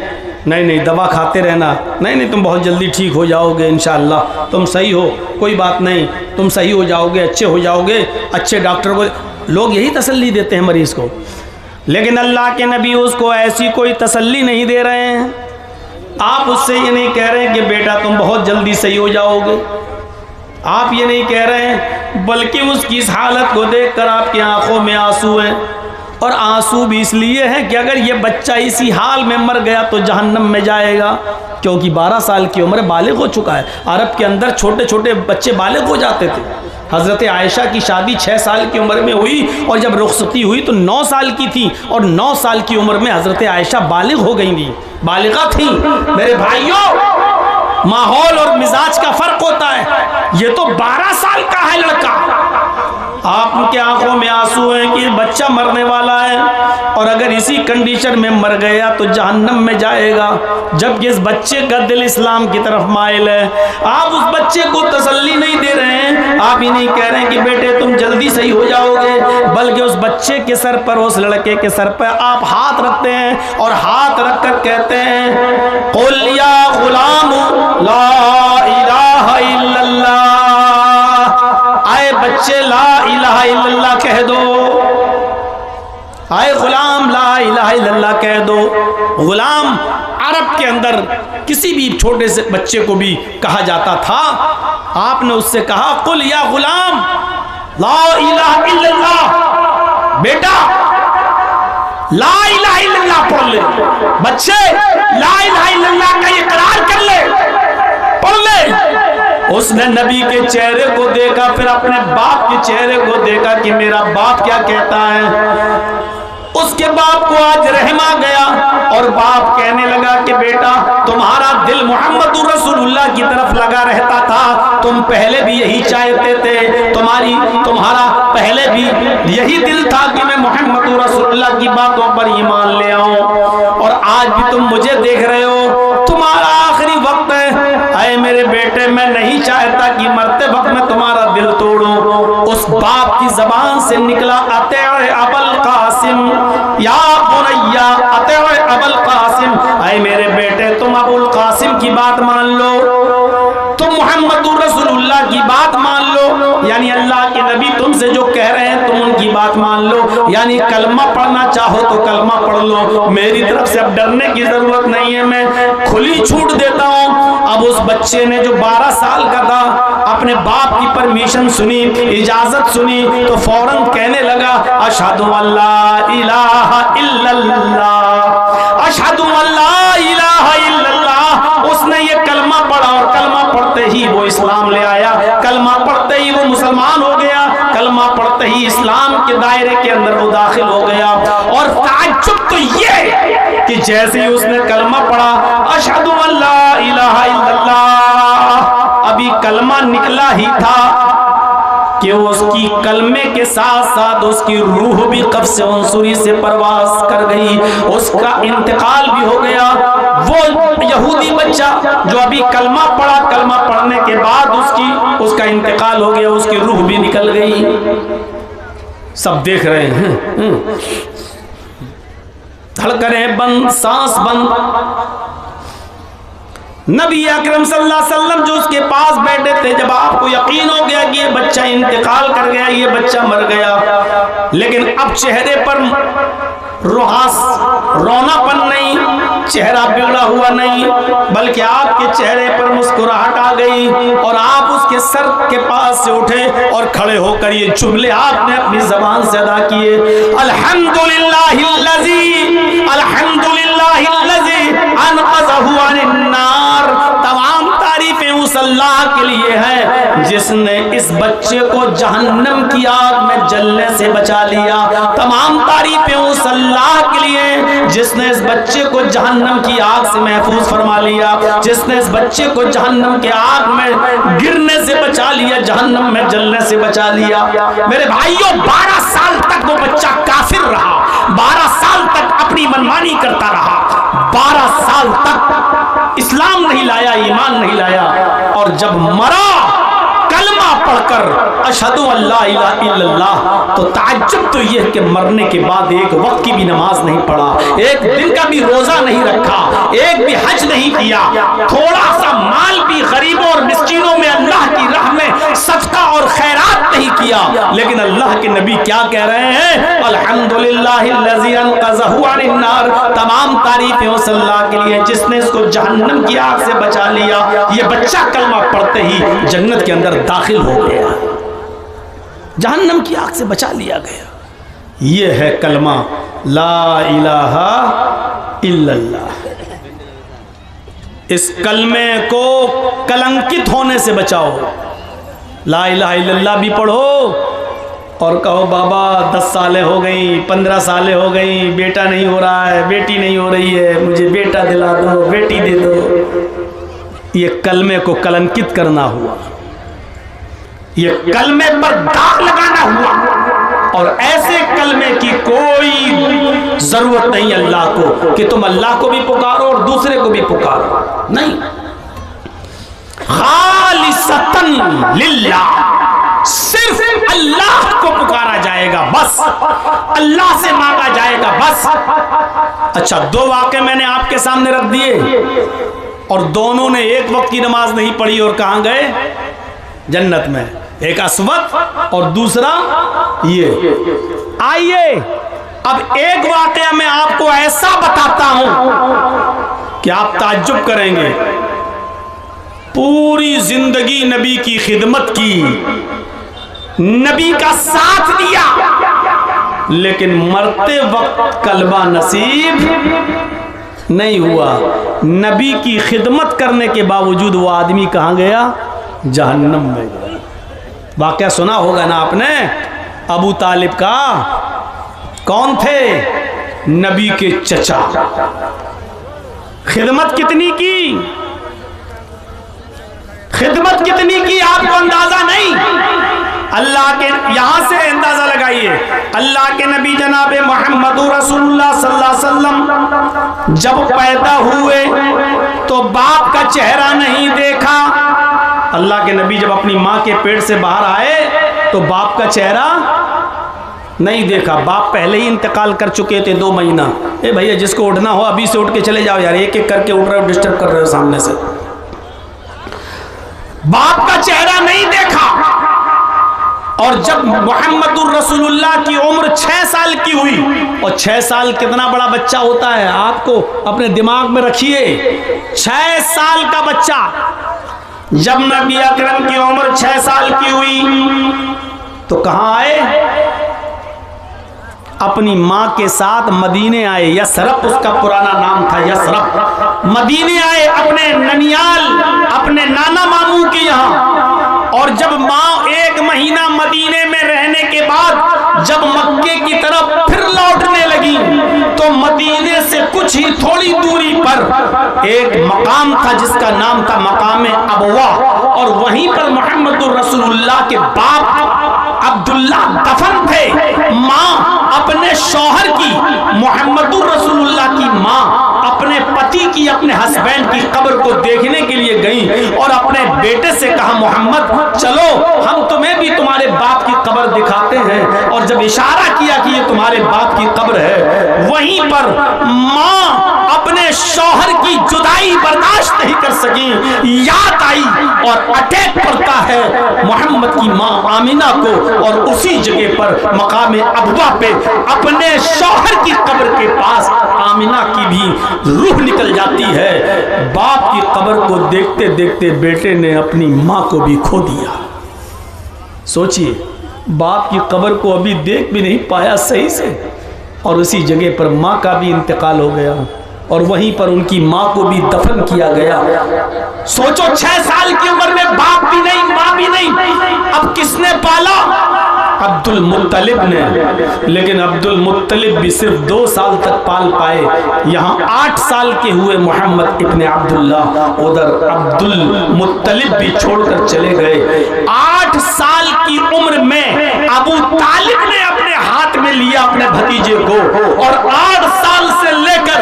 नहीं नहीं, दवा खाते रहना, नहीं तुम बहुत जल्दी ठीक हो जाओगे, इंशाअल्लाह तुम सही हो, कोई बात नहीं, तुम सही हो जाओगे, अच्छे हो जाओगे, अच्छे डॉक्टर को। लोग यही तसल्ली देते हैं मरीज को, लेकिन अल्लाह के नबी उसको ऐसी कोई तसल्ली नहीं दे रहे हैं। आप उससे ये नहीं कह रहे हैं कि बेटा तुम बहुत जल्दी सही हो जाओगे, आप ये नहीं कह रहे हैं, बल्कि उसकी इस हालत को देखकर आपकी आंखों में आंसू हैं। और आंसू भी इसलिए हैं कि अगर ये बच्चा इसी हाल में मर गया तो जहन्नम में जाएगा, क्योंकि 12 साल की उम्र बालिग हो चुका है। अरब के अंदर छोटे छोटे बच्चे बालिग हो जाते थे। हज़रत आयशा की शादी 6 साल की उम्र में हुई और जब रुखसती हुई तो 9 साल की थी, और 9 साल की उम्र में हज़रत आयशा बालिग हो गई थी, बालिगा थी। मेरे भाइयों, माहौल और मिजाज का फर्क होता है। ये तो 12 साल का है लड़का, आपके आंखों में आंसू हैं कि बच्चा मरने वाला है, और अगर इसी कंडीशन में मर गया तो जहन्नम में जाएगा, जबकि इस बच्चे का दिल इस्लाम की तरफ माइल है। आप उस बच्चे को तसल्ली नहीं दे रहे हैं, आप ही नहीं कह रहे हैं कि बेटे तुम जल्दी सही हो जाओगे, बल्कि उस बच्चे के सर पर, उस लड़के के सर पर आप हाथ रखते हैं और हाथ रखकर कहते हैं कुल या गुलाम ला इलाहा इल्लल्लाह, आए बच्चे ला इलाहा इल्लल्लाह कह दो, आए गुलाम ला इलाहा इल्लल्लाह कह दो। गुलाम अरब के अंदर किसी भी छोटे से बच्चे को भी कहा जाता था। आपने उससे कहा कुल या गुलाम ला इलाहा इल्लल्लाह, बेटा ला इलाहा इल्लल्लाह पढ़ ले, बच्चे ला इलाहा इल्लल्लाह का इकरार कर ले, पढ़ ले। उसने नबी के चेहरे को देखा, फिर अपने बाप के चेहरे को देखा कि मेरा बाप क्या कहता है। उसके बाप को आज रहम आ गया और बाप कहने लगा कि बेटा तुम्हारा दिल मोहम्मद रसूलुल्लाह की तरफ लगा रहता था, तुम पहले भी यही चाहते थे, तुम्हारा पहले भी यही दिल था कि मैं मोहम्मद रसूलुल्लाह की बातों पर ईमान ले आऊं, और आज भी तुम मुझे देख रहे हो, तुम्हारा आखिरी वक्त है। अरे मेरे बेटे, मैं नहीं चाहता कि मरते वक्त मैं तुम्हारा दिल तोड़ूं। उस बाप की जबान से निकला अते अबुल कासिम या बुनैया, अते अबुल कासिम, अरे मेरे बेटे तुम अबुल कासिम की बात मान लो, तुम मोहम्मद रसूलुल्लाह की बात मान लो, यानी अल्लाह के नबी तुमसे जो कह रहे हैं तुम उनकी बात मान लो, यानी कलमा पढ़ना चाहो तो कलमा पढ़ लो, मेरी तरफ से अब डरने की जरूरत नहीं है, मैं खुली छूट देता हूँ। अब उस बच्चे ने जो 12 साल का था, अपने बाप की परमिशन सुनी, इजाजत सुनी, तो फौरन कहने लगा अशहदु अल्ला इलाहा इल्लल्लाह, अशहदु अल्ला इलाहा इल्लल्लाह। उसने ये कलमा पढ़ा और कलमा पढ़ते ही वो इस्लाम ले आया, कलमा पढ़ते ही वो मुसलमान हो गया, कलमा पढ़ते पढ़ते ही इस्लाम के दायरे के अंदर वो दाखिल हो गया। और ताज्जुब तो ये कि जैसे ही उसने कलमा पढ़ा, अशहदु अल्ला इलाहा इल्लल्लाह, अभी कलमा निकला ही था कि उसकी कलमे के साथ साथ उसकी रूह भी कब्ज़ अंसुरी से परवास कर गई, उसका इंतकाल भी हो गया। वो यहूदी बच्चा जो अभी कलमा पढ़ा, कलमा पढ़ने के बाद उसका इंतकाल हो गया, उसकी रूह भी निकल गई। सब देख रहे हैं, धड़कनें बंद, सांस बंद। नबी अकरम सल्लल्लाहु अलैहि वसल्लम जो उसके पास बैठे थे, जब आपको यकीन हो गया कि ये बच्चा इंतकाल कर गया, ये बच्चा मर गया, लेकिन अब चेहरे पर रोनापन नहीं, चेहरा बिगड़ा हुआ नहीं, बल्कि आपके चेहरे पर मुस्कुराहट आ गई और आप उसके सर के पास से उठे और खड़े होकर ये जुमले आपने अपनी जबान से अदा किए, अल्हम्दुलिल्लाहिल्लज़ी अल्हम्दुलिल्लाहिल्लज़ी अनक़ज़हु अन्नार। तमाम तारीफें उस अल्लाह के लिए है जिसने इस बच्चे को जहन्नम की आग में जलने से बचा लिया। तमाम तारीफें उस अल्लाह के लिए जिसने इस बच्चे को जहन्नम की आग से महफूज फरमा लिया, जिसने इस बच्चे को जहन्नम के आग में गिरने से बचा लिया, जहन्नम में जलने से बचा लिया। मेरे भाइयों, 12 साल तक वो बच्चा काफिर रहा, 12 साल तक अपनी मनमानी करता रहा, 12 साल तक इस्लाम नहीं लाया, ईमान नहीं लाया, और जब मरा कलमा पढ़कर अशहदु अल्ला इलाहा इल्लल्लाह, तो ताज्जुब तो यह कि मरने के बाद एक वक्त की भी नमाज नहीं पढ़ा, एक दिन का भी रोजा नहीं रखा, एक भी हज नहीं किया, थोड़ा सा माल भी गरीबों और मिस्कीनों में अल्लाह की राह में सदका और खैरात नहीं किया। लेकिन अल्लाह के नबी क्या कह रहे हैं? अल्हम्दुलिल्लाहिल्लज़ी अनक़ज़हु अन्नार। तमाम तारीफें उस अल्लाह के लिए जिसने इसको जहन्नम की आग से बचा लिया। ये बच्चा कलमा पढ़ते ही जन्नत के अंदर दाखिल हो गया, जहन्नम की आग से बचा लिया गया। ये है कलमा ला इलाहा इल्लल्लाह। इस कलमे को कलंकित होने से बचाओ। ला इलाहा इल्लल्लाह भी पढ़ो और कहो बाबा 10 सालें हो गई, 15 सालें हो गई, बेटा नहीं हो रहा है, बेटी नहीं हो रही है, मुझे बेटा दिला दो, बेटी दे दो। ये कलमे को कलंकित करना हुआ, ये कलमे पर दाग लगाना हुआ। और ऐसे कलमे की कोई जरूरत नहीं अल्लाह को कि तुम अल्लाह को भी पुकारो और दूसरे को भी पुकारो, नहीं। खालिसतन लिल्लाह, सिर्फ अल्लाह को पुकारा जाएगा, बस अल्लाह से मांगा जाएगा, बस। अच्छा, 2 वाक़े मैंने आपके सामने रख दिए और दोनों ने एक वक्त की नमाज नहीं पढ़ी और कहां गए? जन्नत में। एक अस्वद और दूसरा ये। आइए अब एक वाकया मैं आपको ऐसा बताता हूं कि आप ताज्जुब करेंगे। पूरी जिंदगी नबी की खिदमत की, नबी का साथ दिया, लेकिन मरते वक्त कलमा नसीब नहीं हुआ। नबी की खिदमत करने के बावजूद वो आदमी कहां गया? जहन्नम में गया। वाकया सुना होगा ना आपने अबू तालिब का। कौन थे? नबी के चचा। खिदमत कितनी की, खिदमत कितनी की आपको अंदाजा नहीं। अल्लाह के, यहां से अंदाजा लगाइए, अल्लाह के नबी जनाब मोहम्मद रसूलुल्लाह सल्लल्लाहु अलैहि वसल्लम जब पैदा हुए तो बाप का चेहरा नहीं देखा। अल्लाह के नबी जब अपनी माँ के पेट से बाहर आए तो बाप का चेहरा नहीं देखा। बाप पहले ही इंतकाल कर चुके थे 2 महीना। ए भैया, जिसको उठना हो अभी से उठ के चले जाओ यार, एक एक करके उठ रहे हो, डिस्टर्ब कर रहे हो सामने से। बाप का चेहरा नहीं देखा। और जब मोहम्मदुर रसूलुल्लाह की उम्र 6 साल की हुई, और 6 साल कितना बड़ा बच्चा होता है आपको अपने दिमाग में रखिए। 6 साल का बच्चा, जब नबी अकरम की उम्र 6 साल की हुई तो कहां आए? अपनी मां के साथ मदीने आए। यसरफ उसका पुराना नाम था, यसरफ। मदीने आए अपने ननियाल, अपने नाना मामू के यहां। और जब मां 1 महीना मदीने में रहने के बाद जब मक्के की तरफ फिर लौटने लगी तो मदीने से कुछ ही थोड़ी दूरी पर एक मकाम था जिसका नाम था मकाम अबवा, और वहीं पर मोहम्मदुर रसूलुल्लाह के बाप अब्दुल्ला दफन थे। माँ अपने शौहर की, मोहम्मदुर रसूलुल्लाह की माँ अपने पति की, अपने हस्बैंड की कब्र को देखने के लिए गई और अपने बेटे से कहा, मोहम्मद चलो हम तुम्हें भी तुम्हारे बाप की कब्र दिखाते हैं। और जब इशारा किया कि ये तुम्हारे बाप की कब्र है, वहीं पर माँ अपने शौहर की जुदाई बर्दाश्त नहीं कर सकी, याद आई और अटैक करता है मोहम्मद की माँ आमिना को, और उसी जगह पर मकाम अबवा पे अपने शौहर की कब्र के पास आमिना की भी रूह निकल जाती है। बाप की कब्र को देखते देखते बेटे ने अपनी माँ को भी खो दिया। सोचिए, बाप की कब्र को अभी देख भी नहीं पाया सही से, और उसी जगह पर माँ का भी इंतकाल हो गया, और वहीं पर उनकी माँ को भी दफन किया गया। सोचो, 6 साल की उम्र में बाप भी नहीं, माँ भी नहीं, अब किसने पाला? अब्दुल मुत्तलिब ने। लेकिन अब्दुल मुत्तलिब भी सिर्फ 2 साल तक पाल पाए। यहाँ 8 साल के हुए मोहम्मद इब्ने अब्दुल्ला, उधर अब्दुल मुत्तलिब भी छोड़कर चले गए। 8 साल की उम्र में अबू तालिब ने अपने हाथ में लिया अपने भतीजे को, और 8 साल से लेकर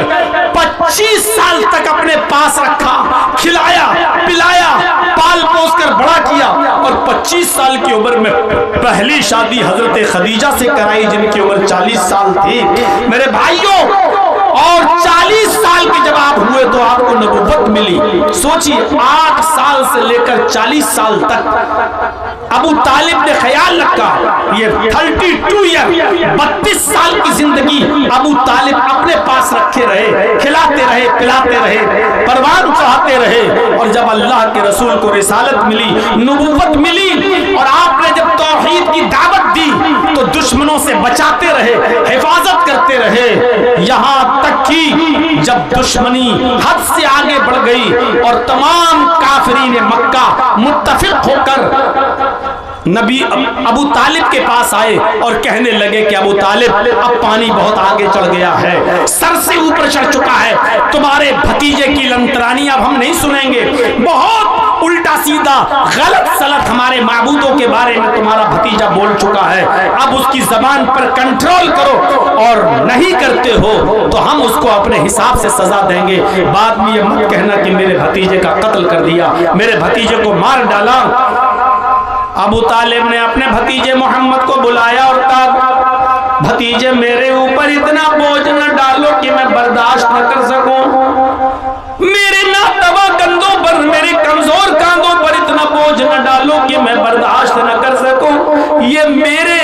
25 साल तक अपने पास रखा, खिलाया पिलाया, पाल पोस कर बड़ा किया। और 25 साल की उम्र में पहली शादी हजरत खदीजा से कराई, जिनकी उम्र 40 साल थी। मेरे भाइयों, और 40 साल के जब आप हुए तो आपको नबुव्वत मिली। सोचिए, 8 साल से लेकर 40 साल तक अबू तालिब ने ख्याल रखा। ये 32 ईयर, 32 साल की जिंदगी अबू तालिब अपने पास रखे रहे, खिलाते रहे पिलाते रहे, परवान चढ़ाते रहे। और जब अल्लाह के रसूल को रिसालत मिली, नबुव्वत मिली, और आपने जब तौहीद की दावत दी तो दुश्मनों से बचाते रहे, हिफाजत करते रहे, यहाँ तक कि जब दुश्मनी हद से आगे बढ़ गई और तमाम काफिरीन मक्का मुत्तफिक होकर नबी अबू तालिब के पास आए और कहने लगे कि अबू तालिब, अब पानी बहुत आगे चढ़ गया है, सर से ऊपर चढ़ चुका है, तुम्हारे भतीजे की लंतरानी अब हम नहीं सुनेंगे। बहुत उल्टा सीधा गलत सलत हमारे माबूदों के बारे में तुम्हारा भतीजा बोल चुका है, अब उसकी जबान पर कंट्रोल करो, और नहीं करते हो तो हम उसको अपने हिसाब से सजा देंगे। बाद में ये मत कहना कि मेरे भतीजे का कत्ल कर दिया, मेरे भतीजे को मार डाला। अबू तालिब ने अपने भतीजे मोहम्मद को बुलाया और कहा, भतीजे मेरे ऊपर इतना बोझ न डालो कि मैं बर्दाश्त न कर सकूं, मेरे नातवा कंधों पर, मेरे कमजोर कांधों पर इतना बोझ न डालो कि मैं बर्दाश्त न कर सकूं। ये मेरे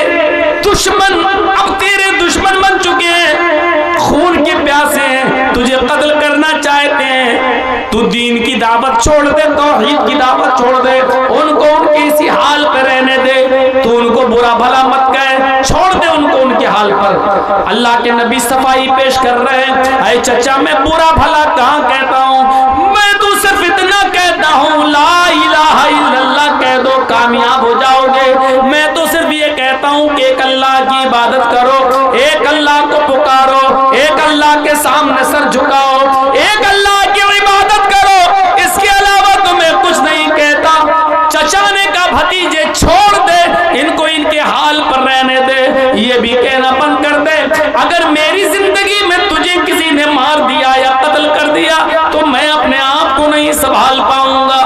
दुश्मन अब तेरे दुश्मन बन चुके हैं, खून के प्यासे हैं, तुझे कत्ल करना चाहते हैं। तू दीन की दावत छोड़ दे, तौहीद की दावत छोड़ दे, उनको उनके इसी हाल पर रहने दे, तू उनको बुरा भला मत कहे, छोड़ दे उनको उनके हाल पर। अल्लाह के नबी सफाई पेश कर रहे हैं, अरे चचा मैं बुरा भला कहाँ कहता हूँ, मैं तो सिर्फ इतना कहता हूँ, ला इलाहा इल्लल्लाह कह दो, कामयाब हो जाओगे। मैं तो सिर्फ ये कहता हूँ कि एक अल्लाह की इबादत करो, एक अल्लाह को पुकारो, एक अल्लाह के सामने सर झुकाओ, एक अल्लाह की इबादत करो, इसके अलावा तो मैं कुछ नहीं कहता। चचा ने कहा, भतीजे छोड़ दे इनको, इनके हाल पर रहने दे, ये भी कहना बंद कर दे, अगर मेरी जिंदगी में तुझे किसी ने मार दिया या कत्ल कर दिया तो मैं अपने आप को नहीं संभाल पाऊंगा।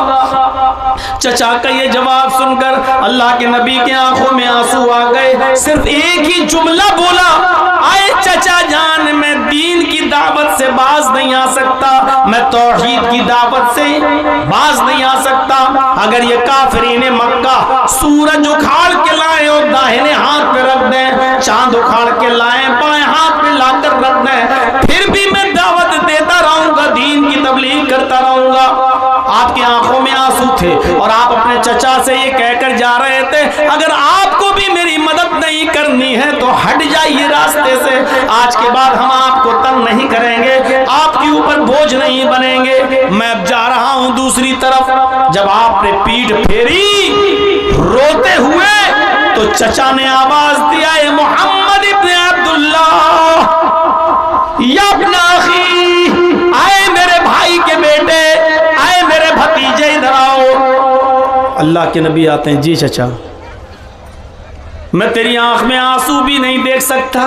चचा का ये जवाब सुनकर अल्लाह के नबी के आंखों में आंसू आ गए। सिर्फ एक ही जुमला बोला, आए चचा जान, मैं दीन की दावत से बाज नहीं आ सकता, मैं तौहीद की दावत से बाज नहीं आ सकता। अगर ये काफिरीने मक्का सूरज उखाड़ के लाए और दाहिने हाथ पे रख दें, चांद उखाड़ के लाए बाएं हाथ पे लाकर रख दें, फिर भी मैं दावत देता रहूंगा, दीन की तबलीग करता रहूंगा। आपकी आंखों में आंसू थे और आप अपने चचा से ये कहकर जा रहे थे, अगर आपको भी मेरी मदद नहीं करनी है तो हट जाइए रास्ते से, आज के बाद हम आपको तंग नहीं करेंगे, आपके ऊपर बोझ नहीं बनेंगे, मैं अब जा रहा हूं दूसरी तरफ। जब आपने पीठ फेरी रोते हुए तो चचा ने आवाज दिया, ए मोहम्मद इब्न अब्दुल्लाह, या अपना अखी, आए मेरे भाई के बेटे, आए मेरे भतीजे, इधर आओ। अल्लाह के नबी आते हैं, जी चचा, मैं तेरी आंख में आंसू भी नहीं देख सकता,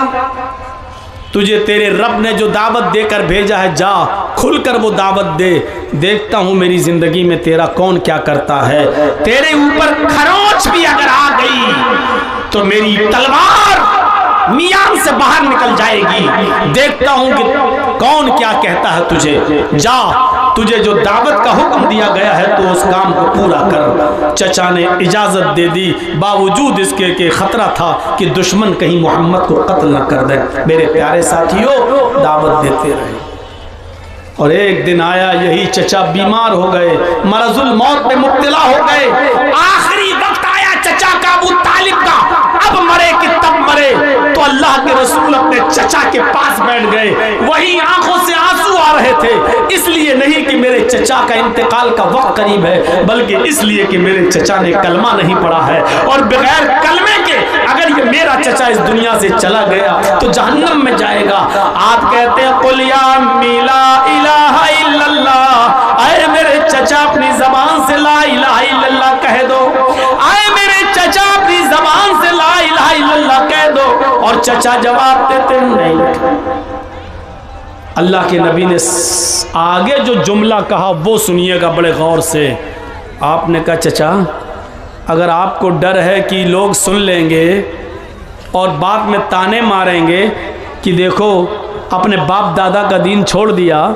तुझे तेरे रब ने जो दावत देकर भेजा है, जा खुलकर वो दावत दे, देखता हूं मेरी जिंदगी में तेरा कौन क्या करता है। तेरे ऊपर खरोंच भी अगर आ गई तो मेरी तलवार मियान से बाहर निकल जाएगी, देखता हूं कि कौन क्या कहता है तुझे। जा, तुझे जो दावत का हुक्म दिया गया है तो उस काम को पूरा कर। चचा ने इजाजत दे दी, बावजूद इसके कि खतरा था कि दुश्मन कहीं मोहम्मद को कत्ल न कर दे। मेरे प्यारे साथियों, दावत देते रहे और एक दिन आया, यही चचा बीमार हो गए, मरजुल मौत पे मुब्तला हो गए। आखिरी वक्त आया चचा का, अबू तालिब का, अब मरे कि तब मरे। तो अल्लाह के रसूल अपने चचा के पास बैठ गए, वही आंखों से आंसू आ रहे थे, इसलिए नहीं कि मेरे चचा का इंतकाल का वक्त करीब है, बल्कि इसलिए कि मेरे चचा ने कलमा नहीं पढ़ा है, और बगैर कलमे के अगर ये मेरा चचा इस दुनिया से चला गया तो जहन्नम में जाएगा। आप कहते हैं, कुल या मिला इलाहा इल्लल्लाह, आए मेरे चचा अपनी जबान से ला इलाहा इल्लल्लाह कह दो, आए मेरे चचा अपनी जबान से ला इलाहा इल्लल्लाह कह दो। और चचा जवाब देते नहीं। अल्लाह के नबी ने आगे जो जुमला कहा वो सुनिएगा बड़े गौर से। आपने कहा, चचा अगर आपको डर है कि लोग सुन लेंगे और बाद में ताने मारेंगे कि देखो अपने बाप दादा का दीन छोड़ दिया,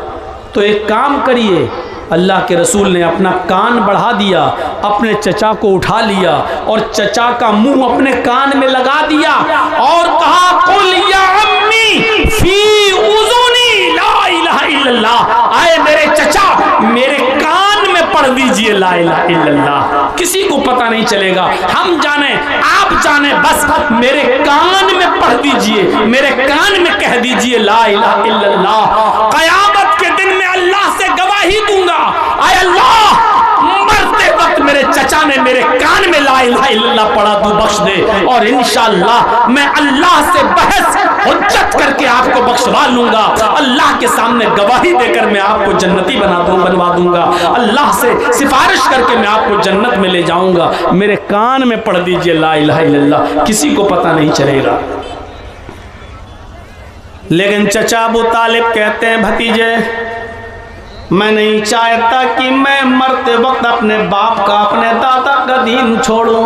तो एक काम करिए। अल्लाह के रसूल ने अपना कान बढ़ा दिया, अपने चचा को उठा लिया और चचा का मुंह अपने कान में लगा दिया और कहा, कुल या अम्मी फी उज़ुनी ला इलाहा इल्लल्लाह, आए मेरे चचा मेरे कान में पढ़ दीजिए ला इलाहा इल्लल्लाह। किसी को पता नहीं चलेगा, हम जाने आप जाने, बस मेरे कान में पढ़ दीजिए, मेरे कान में कह दीजिए ला इलाहा इल्लल्लाह। क़यामत के दिन में अल्लाह से गवाही दूंगा, आए अल्लाह मरते वक्त मेरे चचा ने मेरे कान में ला इलाहा इल्लल्लाह पढ़ा, तू बख्श दे, और इंशाअल्लाह मैं अल्लाह से बहस हुज्जत करके आपको बख्शवा लूंगा। अल्लाह के सामने गवाही देकर मैं आपको जन्नती बनवा दूंगा, अल्लाह से सिफारिश करके मैं आपको जन्नत में ले जाऊंगा। मेरे कान में पढ़ दीजिए ला इलाहा इल्लल्लाह, किसी को पता नहीं चलेगा। लेकिन चचा अबू तालिब कहते हैं, भतीजे मैं नहीं चाहता कि मैं मरते वक्त अपने बाप का, अपने दादा का दीन छोड़ूं।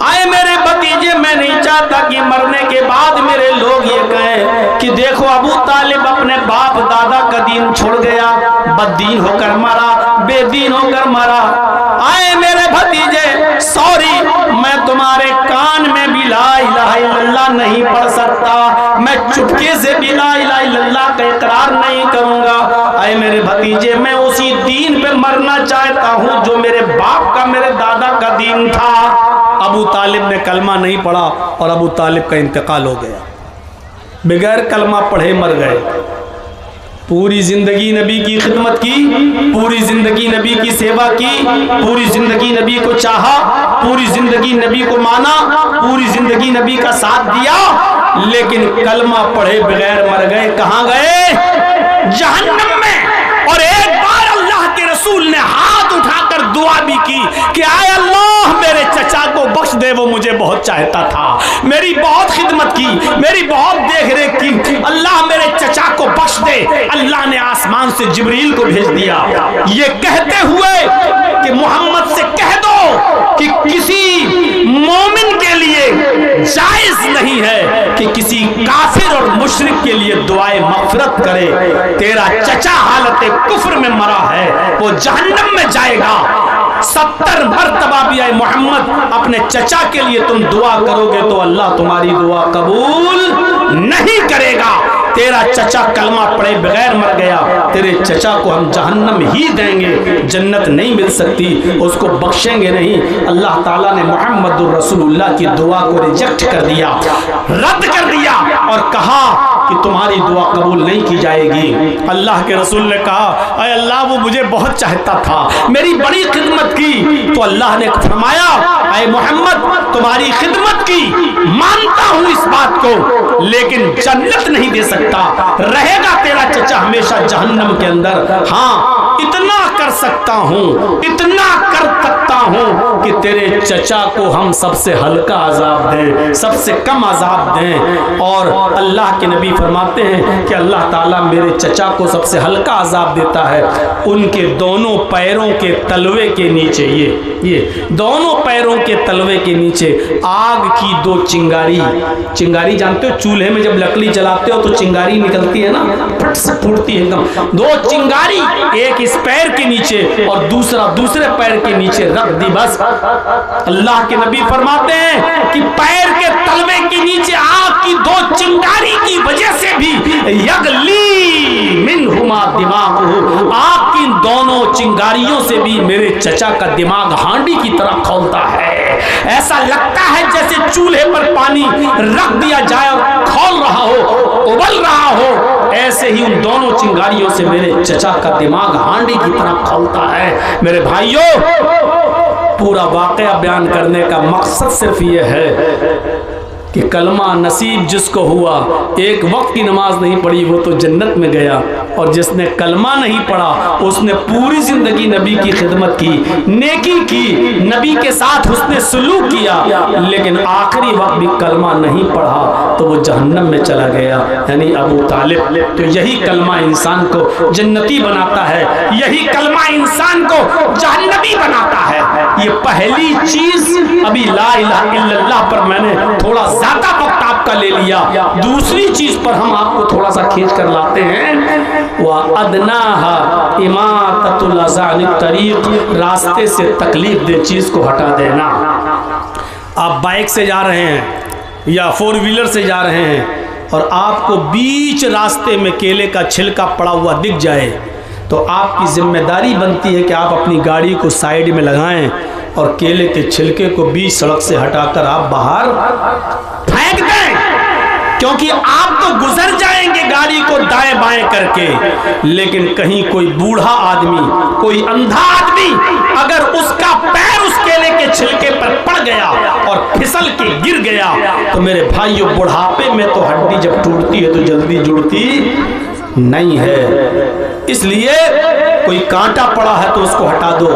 आए मेरे भतीजे, मैं नहीं चाहता कि मरने के बाद मेरे लोग ये कहें कि देखो अबू तालिब अपने बाप दादा का दीन छोड़ गया, बददीन होकर मरा, बेदीन होकर मरा। आए मेरे भतीजे, सॉरी, मैं तुम्हारे कान में भी ला इलाहा इल्लल्लाह नहीं पढ़ सकता, मैं चुपके से भी ला इलाहा इल्लल्लाह का इकरार नहीं करूंगा। आए मेरे भतीजे, मैं उसी दीन पे मरना चाहता हूं जो मेरे बाप का, मेरे दादा का दीन था। अबू तालिब ने कलमा नहीं पढ़ा और अबू तालिब का इंतकाल हो गया, बगैर कलमा पढ़े मर गए। पूरी जिंदगी नबी की खिदमत की, पूरी जिंदगी नबी की सेवा की, पूरी जिंदगी नबी को चाहा, पूरी जिंदगी नबी को माना, पूरी जिंदगी नबी का साथ दिया, लेकिन कलमा पढ़े बगैर मर गए। कहां गए? जहन्नम में। और एक बार अल्लाह के रसूल ने हाथ उठाकर दुआ भी की कि आए अल्लाह मेरे चचा को बख्श दे, वो मुझे बहुत चाहता था, मेरी बहुत खिदमत की, मेरी बहुत देखरेख की, अल्लाह मेरे चचा को बख्श दे। अल्लाह ने आसमान से जिब्रील को भेज दिया, ये कहते हुए कि मोहम्मद से कह दो कि किसी मोमिन के लिए जायज नहीं है कि किसी काफिर और मुशरिक के लिए दुआए मगफिरत करे। तेरा चचा हालत कुफ्र में मरा है, वो जहन्नम में जाएगा। 70 मरतबा भी आए मोहम्मद अपने चचा के लिए तुम दुआ करोगे तो अल्लाह तुम्हारी दुआ कबूल नहीं करेगा। तेरा चचा कलमा पढ़े बगैर मर गया, तेरे चचा को हम जहन्नम ही देंगे, जन्नत नहीं मिल सकती, उसको बख्शेंगे नहीं। अल्लाह ताला ने मोहम्मदुर रसूलुल्लाह की दुआ को रिजेक्ट कर दिया, रद्द कर दिया और कहा कि तुम्हारी दुआ कबूल नहीं की जाएगी। अल्लाह के रसूल ने कहा, अरे अल्लाह वो मुझे बहुत चाहता था, मेरी बड़ी खिदमत की। तो अल्लाह ने फरमाया, अरे मोहम्मद तुम्हारी खिदमत की, मानता हूं इस बात को, लेकिन जन्नत नहीं दे सकता, रहेगा तेरा चचा हमेशा जहन्नम के अंदर। हाँ इतना कर सकता हूं, इतना कर सकता हूं कि तेरे चचा को हम सबसे हल्का अजाब दें, सबसे कम अजाब दें। और अल्लाह के नबी फरमाते हैं कि अल्लाह ताला मेरे चचा को सबसे हल्का अजाब देता है, उनके दोनों पैरों के तलवे के नीचे, ये दोनों पैरों के तलवे के नीचे आग की दो चिंगारी, चिंगारी जानते हो, चूल्हे में जब लकड़ी जलाते हो तो चिंगारी निकलती है ना, फट से फूटती है एकदम, दो चिंगारी, एक इस पैर के नीचे और दूसरा दूसरे पैर के नीचे रख दी। बस अल्लाह के नबी फरमाते हैं कि पैर के तलवे के नीचे आग की दो चिंगारी की वजह से भी यगली मिनहुमा दिमाग, आग की दोनों चिंगारियों से भी मेरे चचा का दिमाग हांडी की तरह खौलता है। ऐसा लगता है जैसे चूल्हे पर पानी रख दिया जाए और खौल रहा हो, उबल रहा हो, ऐसे ही उन दोनों चिंगारियों से मेरे चचा का दिमाग हांडी की तरह खौलता है। मेरे भाइयों, पूरा वाकया बयान करने का मकसद सिर्फ ये है कि कलमा नसीब जिसको हुआ, एक वक्त की नमाज नहीं पढ़ी वो तो जन्नत में गया, और जिसने कलमा नहीं पढ़ा उसने पूरी जिंदगी नबी की खिदमत की, नेकी की, नबी के साथ उसने सुलूक किया, लेकिन आखिरी वक्त भी कलमा नहीं पढ़ा तो वो जहन्नम में चला गया, यानी अबू तालिब। तो यही कलमा इंसान को जन्नती बनाता है, यही कलमा इंसान को जहन्नमी बनाता है। ये पहली चीज अभी ला इलाहा इल्लल्लाह पर मैंने थोड़ा ज्यादा वक्त आपका ले लिया। दूसरी चीज पर हम आपको थोड़ा सा खींच कर लाते हैं, वह अदनाहा इमाततुल अज़ा अनित तरीक़, रास्ते से तकलीफ दे चीज को हटा देना। आप बाइक से जा रहे हैं या 4 व्हीलर से जा रहे हैं और आपको बीच रास्ते में केले का छिलका पड़ा हुआ दिख जाए तो आपकी जिम्मेदारी बनती है कि आप अपनी गाड़ी को साइड में लगाएं और केले के छिलके को बीच सड़क से हटाकर आप बाहर फेंक दें, क्योंकि आप तो गुजर जाएंगे गाड़ी को दाएं बाएं करके, लेकिन कहीं कोई बूढ़ा आदमी, कोई अंधा आदमी अगर उसका पैर उस केले के छिलके पर पड़ गया और फिसल के गिर गया तो मेरे भाइयों, बुढ़ापे में तो हड्डी जब टूटती है तो जल्दी जुड़ती नहीं है। इसलिए कोई कांटा पड़ा है तो उसको हटा दो,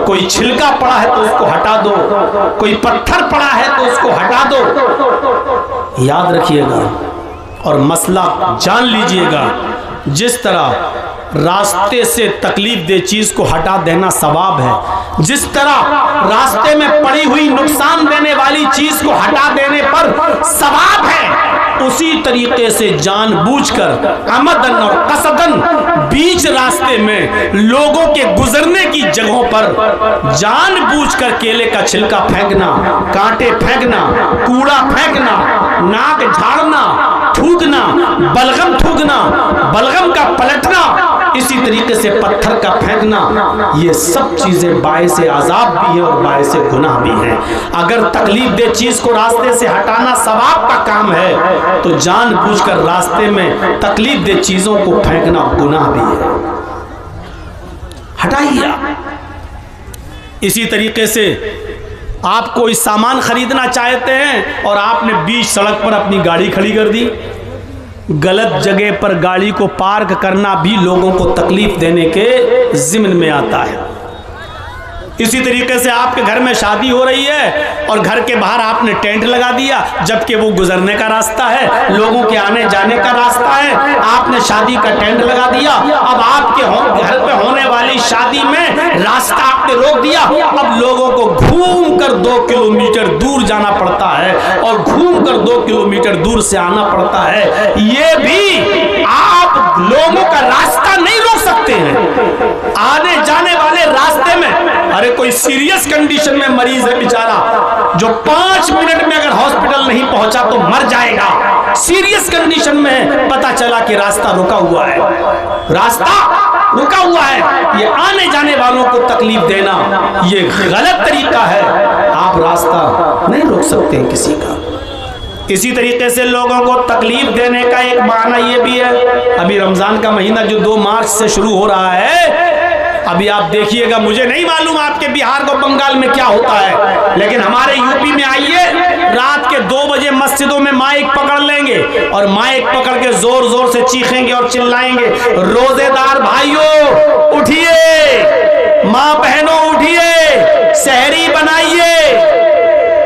कोई छिलका पड़ा है तो उसको हटा दो, कोई पत्थर पड़ा है तो उसको हटा दो। याद रखिएगा और मसला जान लीजिएगा, जिस तरह रास्ते से तकलीफ दे चीज को हटा देना सवाब है, जिस तरह रास्ते में पड़ी हुई नुकसान देने वाली चीज को हटा देने पर सवाब है, उसी तरीके से जानबूझकर अमदन और कसदन बीच रास्ते में लोगों के गुजरने की जगहों पर जानबूझकर केले का छिलका फेंकना, कांटे फेंकना, कूड़ा फेंकना, नाक झाड़ना, थूकना, बलगम थूकना, बलगम का पलटना, इसी तरीके से पत्थर का फेंकना, ये सब चीजें बायस अजाब भी है और बायस गुनाह भी है। अगर तकलीफ दे चीज को रास्ते से हटाना सवाब का काम है तो जानबूझकर रास्ते में तकलीफ दे चीजों को फेंकना गुनाह भी है। हटाइए। इसी तरीके से आप कोई सामान खरीदना चाहते हैं और आपने बीच सड़क पर अपनी गाड़ी खड़ी कर दी, गलत जगह पर गाड़ी को पार्क करना भी लोगों को तकलीफ देने के जिम्न में आता है। इसी तरीके से आपके घर में शादी हो रही है और घर के बाहर आपने टेंट लगा दिया, जबकि वो गुजरने का रास्ता है, लोगों के आने जाने का रास्ता है, आपने शादी का टेंट लगा दिया। अब आपके घर पे होने वाली शादी में रास्ता आपने रोक दिया, अब लोगों को घूम कर 2 किलोमीटर दूर जाना पड़ता है और घूम कर 2 किलोमीटर दूर से आना पड़ता है। ये भी आप लोगों का रास्ता नहीं रोक सकते हैं। आने जाने वाले रास्ते में, अरे कोई सीरियस कंडीशन में मरीज है बेचारा, जो 5 मिनट में अगर हॉस्पिटल नहीं पहुंचा तो मर जाएगा, सीरियस कंडीशन में पता चला कि रास्ता रुका हुआ है, रास्ता रुका हुआ है, ये आने जाने वालों को तकलीफ देना ये गलत तरीका है। आप रास्ता नहीं रोक सकते किसी का। इसी तरीके से लोगों को तकलीफ देने का एक बहाना ये भी है, अभी रमजान का महीना जो 2 मार्च से शुरू हो रहा है, अभी आप देखिएगा, मुझे नहीं मालूम आपके बिहार को बंगाल में क्या होता है, लेकिन हमारे यूपी में आइए, रात के 2 बजे मस्जिदों में माइक पकड़ लेंगे और माइक पकड़ के जोर जोर से चीखेंगे और चिल्लाएंगे, रोजेदार भाइयों उठिए, माँ बहनों उठिए, सहरी बनाइए,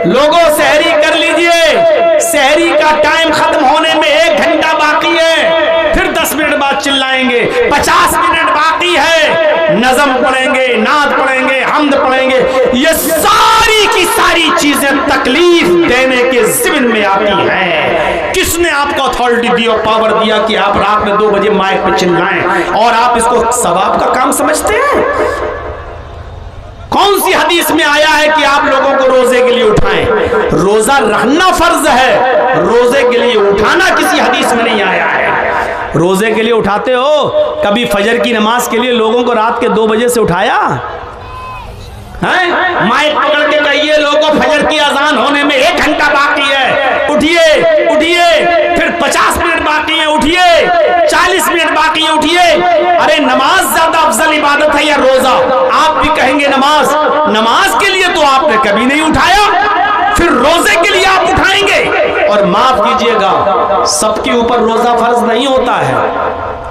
लोगों सहरी कर लीजिए, सहरी का टाइम खत्म होने में 1 घंटा बाकी है, फिर 10 मिनट बाद चिल्लाएंगे, 50 मिनट बाकी है, नज़म पढ़ेंगे, नात पढ़ेंगे, हमद पढ़ेंगे। ये सारी की सारी चीजें तकलीफ देने के ज़िम्न में आती हैं। किसने आपको अथॉरिटी दी और पावर दिया कि आप रात में 2 बजे माइक पे चिल्लाएं और आप इसको सवाब का काम समझते हैं? कौन सी हदीस में आया है कि आप लोगों को रोजे के लिए उठाएं? रोजा रखना फर्ज है, रोजे के लिए उठाना किसी हदीस में नहीं आया है। रोजे के लिए उठाते हो? कभी फजर की नमाज के लिए लोगों को रात के 2 बजे से उठाया है? माइक पकड़ के कहिए लोगों, फजर की अजान होने में 1 घंटा बाकी है, उठिए उठिए, फिर 50 मिनट बाकी है, उठिए, 40 मिनट बाकी है, उठिए। अरे नमाज ज्यादा अफजल इबादत है या रोजा? आप भी कहेंगे नमाज, नमाज के लिए तो आपने कभी नहीं उठाया, फिर रोजे के लिए आप उठाएंगे? और माफ कीजिएगा, सबके ऊपर रोजा फर्ज नहीं होता है,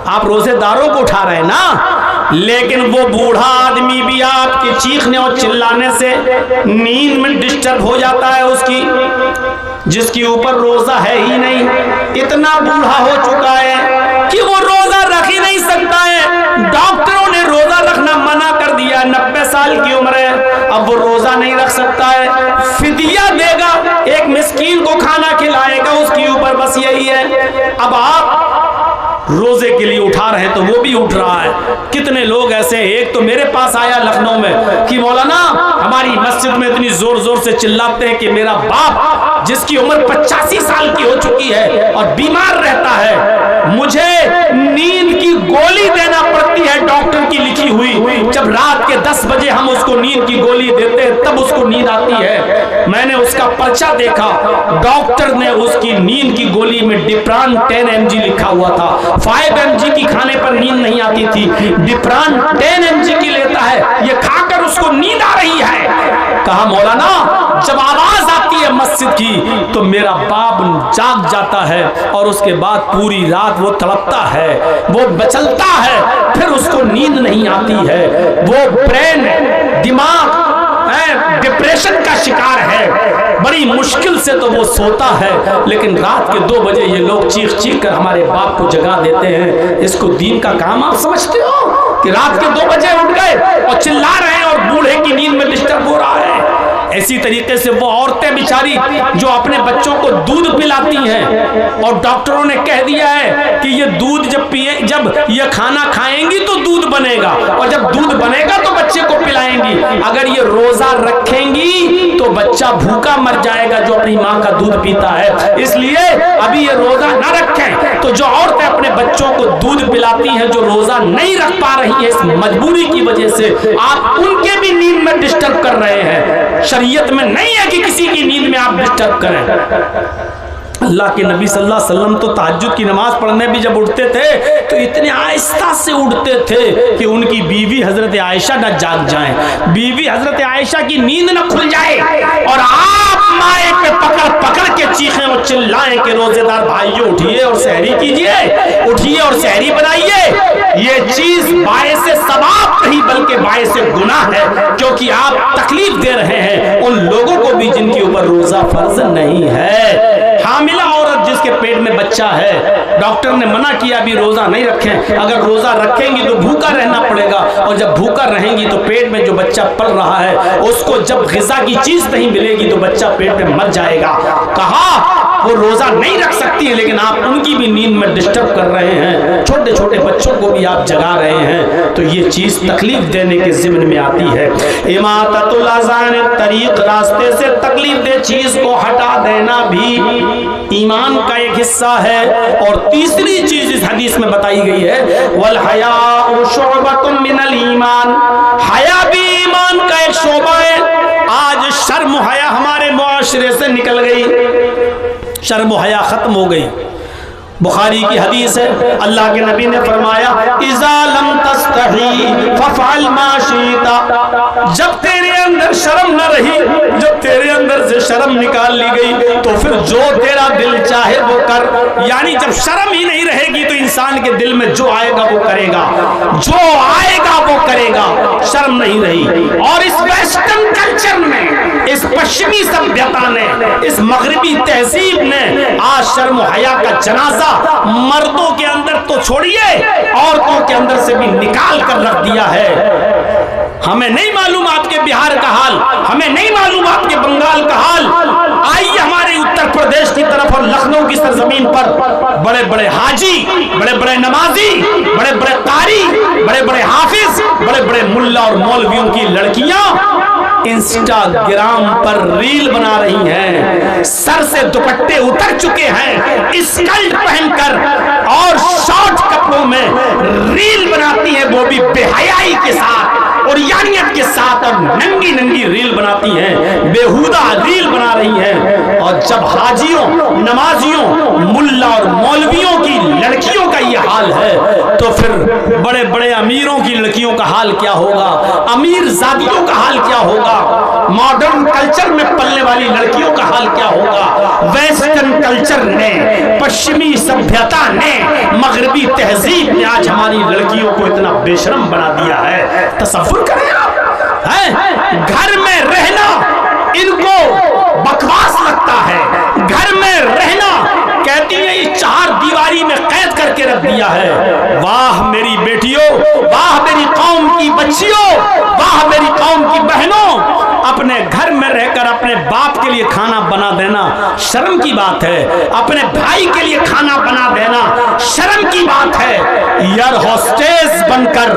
आप रोजेदारों को उठा रहे हैं ना, लेकिन वो बूढ़ा आदमी भी आपके चीखने और चिल्लाने से नींद में डिस्टर्ब हो जाता है उसकी, जिसके ऊपर रोजा है ही नहीं, इतना बूढ़ा हो चुका है कि वो रोजा रख ही नहीं सकता है। डॉक्टरों ने रोजा रखना मना कर दिया, 90 साल की उम्र है, अब वो रोजा नहीं रख सकता है, फिदिया देगा, एक मिस्कीन को खाना खिलाएगा, उसके ऊपर बस यही है। अब आप रोजे के लिए उठा रहे हैं तो वो भी उठ रहा है। कितने लोग ऐसे हैं, एक तो मेरे पास आया लखनऊ में कि मौलाना हमारी मस्जिद में इतनी जोर जोर से चिल्लाते हैं कि मेरा बाप जिसकी उम्र 85 साल की हो चुकी है और बीमार रहता है, मुझे नींद की गोली देना पड़ती है डॉक्टर की लिखी हुई, जब रात के 10 बजे हम उसको नींद की गोली देते हैं तब उसको नींद आती है। मैंने उसका पर्चा देखा, डॉक्टर ने उसकी नींद की गोली में डिप्रान 10 mg लिखा हुआ था, 5 mg की खाने पर नींद नहीं आती थी, डिप्रान 10 mg की लेता है, ये खाकर उसको नींद आ रही है। कहा मौलाना जब आवाज आती है मस्जिद की तो मेरा बाप जाग जाता है और उसके बाद पूरी रात वो तड़पता है, वो बचलता है, फिर उसको नींद नहीं आती है, वो ब्रेन दिमाग डिप्रेशन का शिकार है, बड़ी मुश्किल से तो वो सोता है, लेकिन रात के 2 बजे ये लोग चीख चीख कर हमारे बाप को जगा देते हैं। इसको दीन का काम आप समझते हो कि रात के 2 बजे उठ गए और चिल्ला रहे हैं और बूढ़े की नींद में डिस्टर्ब हो रहा है? ऐसी तरीके से वो औरतें बेचारी जो अपने बच्चों को दूध पिलाती हैं और डॉक्टरों ने कह दिया है कि ये दूध जब पिए, जब ये खाना खाएंगी तो दूध बनेगा और जब दूध बनेगा तो बच्चे को पिलाएंगी, अगर ये रोजा रखेंगी तो बच्चा भूखा मर जाएगा जो अपनी माँ का दूध पीता है, इसलिए अभी ये रोजा ना रखें। तो जो औरतें अपने बच्चों को दूध पिलाती हैं, जो रोजा नहीं रख पा रही है इस मजबूरी की वजह से, आप उनके भी नींद में डिस्टर्ब कर रहे हैं। शरीयत में नहीं है कि किसी की नींद में आप डिस्टर्ब करें। अल्लाह के नबी सल्लल्लाहु अलैहि वसल्लम तो तहज्जुद की नमाज पढ़ने भी जब उठते थे तो इतने आहिस्ता से उठते थे कि उनकी बीवी हजरत आयशा न जाग जाए, बीवी हजरत आयशा की नींद न खुल जाए, और आप माए पे पकड़ पकड़ के चीखें और चिल्लाएं कि रोजेदार भाइयों उठिए और सहरी कीजिए, उठिए और सहरी बनाइए। ये चीज बायस सवाब नहीं बल्कि बायस गुनाह है, क्योंकि आप तकलीफ दे रहे हैं उन लोगों को भी जिनके ऊपर रोजा फर्ज नहीं है। हामिला औरत जिसके पेट में बच्चा है, डॉक्टर ने मना किया अभी रोजा नहीं रखें, अगर रोजा रखेंगी तो भूखा रहना पड़ेगा, और जब भूखा रहेंगी तो पेट में जो बच्चा पल रहा है उसको जब ग़िज़ा की चीज नहीं मिलेगी तो बच्चा पेट में मर जाएगा। कहा वो रोजा नहीं रख सकती है, लेकिन आप उनकी भी नींद में डिस्टर्ब कर रहे हैं, छोटे छोटे बच्चों को भी आप जगा रहे हैं, तो ये चीज तकलीफ देने के ज़िम्न में आती है। इमाततुल अज़ान तरीक, रास्ते से तकलीफ दे चीज को हटा देना भी ईमान का एक हिस्सा है। और तीसरी चीज इस हदीस में बताई गई है, वल हयाउ शुअबतुम मिनल ईमान, हया भी ईमान का एक शोबा है। आज शर्म हया हमारे मुआशरे से निकल गई, शर्म हया खत्म हो गई। बुखारी की हदीस है, अल्लाह के नबी ने फरमाया इज़ा लम तस्तही फफ़अल मा शीता, जब तेरे अंदर शर्म न रही, जब तेरे अंदर से शर्म निकाल ली गई तो फिर जो तेरा दिल चाहे वो कर। यानी जब शर्म ही नहीं रहेगी तो इंसान के दिल में जो आएगा वो करेगा, जो आएगा वो करेगा, शर्म नहीं रही। और इस वेस्टर्न कल्चर में, इस पश्चिमी सभ्यता ने, इस मगरिबी तहजीब ने आज शर्म हया का जनाजा मर्दों के अंदर तो छोड़िए, औरतों के अंदर से भी निकाल कर रख दिया है। हमें नहीं मालूम आपके बिहार का हाल, हमें नहीं मालूम आपके बंगाल का हाल। आइए हमारे उत्तर प्रदेश की तरफ और लखनऊ की सरजमीन पर बड़े बड़े हाजी, बड़े बड़े नमाजी, बड़े बड़े कारी, बड़े बड़े हाफिज, बड़े बड़े मुल्ला और मौलवियों की लड़कियां इंस्टाग्राम पर रील बना रही हैं, सर से दुपट्टे उतर चुके हैं, स्कर्ट पहनकर और शॉर्ट कपड़ों में रील बनाती हैं, वो भी बेहयाई के साथ और यानियत के साथ, और नंगी नंगी रील बनाती हैं, बेहुदा रील बना रही हैं। और जब हाजियों, नमाजियों, मुल्ला और मौलवियों की लड़कियों का ये हाल है तो फिर बड़े बड़े अमीरों की लड़कियों का हाल क्या होगा, अमीर जादियों का हाल क्या होगा, मॉडर्न कल्चर में पलने वाली लड़कियों का हाल क्या होगा। वेस्टर्न कल्चर ने, पश्चिमी सभ्यता ने, मगरबी तहजीब ने आज हमारी लड़कियों को इतना बेशरम बना दिया है। तसव्वुर करें आप, है घर में रहना इनको बकवास लगता है, घर में रहना कहती है ये चार दीवारी में कैद करके रख दिया है। वाह मेरी बेटियों, वाह मेरी कौम की बच्चियों, वाह मेरी कौम की बहनों, अपने घर में रहकर अपने बाप के लिए खाना बना देना शर्म की बात है, अपने भाई के लिए खाना बना देना शर्म की बात है। एयर होस्टेस बनकर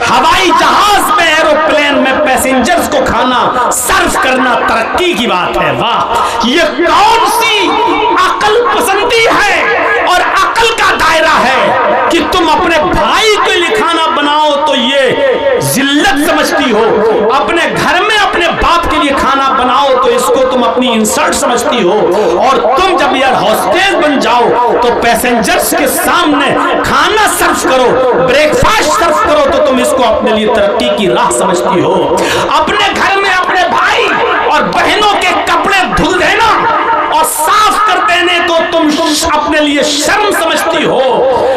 हवाई जहाज में, एरोप्लेन में पैसेंजर्स को खाना सर्व करना तरक्की की बात है। वाह, ये कौन सी अकल पसंदी है और अकल का दायरा है कि तुम अपने भाई के लिए खाना बनाओ तो ये जिल्लत समझती हो, अपने घर में अपने बाप के लिए खाना बनाओ तो इसको तुम अपनी इंसल्ट समझती हो, और तुम जब एयर होस्टेस बन जाओ तो पैसेंजर्स के सामने खाना सर्व करो, ब्रेकफास्ट सर्व करो तो तुम इसको अपने लिए तरक्की की राह समझती हो। अपने घर में अपने भाई और बहनों के कपड़े धुल देना और साफ कर देने को तुम अपने लिए शर्म समझती हो,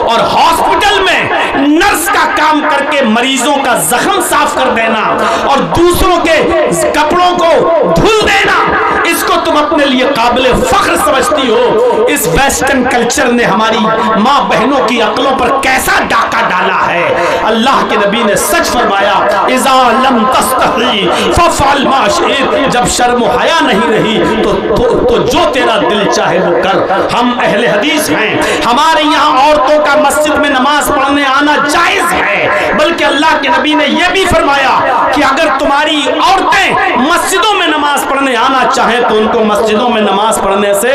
और हॉस्पिटल में नर्स का काम करके मरीजों का जख्म साफ कर देना और दूसरों के कपड़ों को धुल देना, इसको तुम अपने लिए काबिल फख्र समझती हो। इस वेस्टर्न कल्चर ने हमारी माँ बहनों की अक्लों पर कैसा डाका डाला है। अल्लाह के नबी ने सच फरमाया इज़ा लम तस्तही फफ़अल मा शि'त, जब शर्म हया नहीं रही तो जो तेरा दिल चाहे वो कर। हम अहले हदीस हैं, हमारे यहाँ औरतों का मस्जिद में नमाज पढ़ने आना जायज है, बल्कि अल्लाह के नबी ने यह भी फरमाया कि अगर तुम्हारी औरतें मस्जिदों में नमाज पढ़ने आना चाहें तो उनको मस्जिदों में नमाज पढ़ने से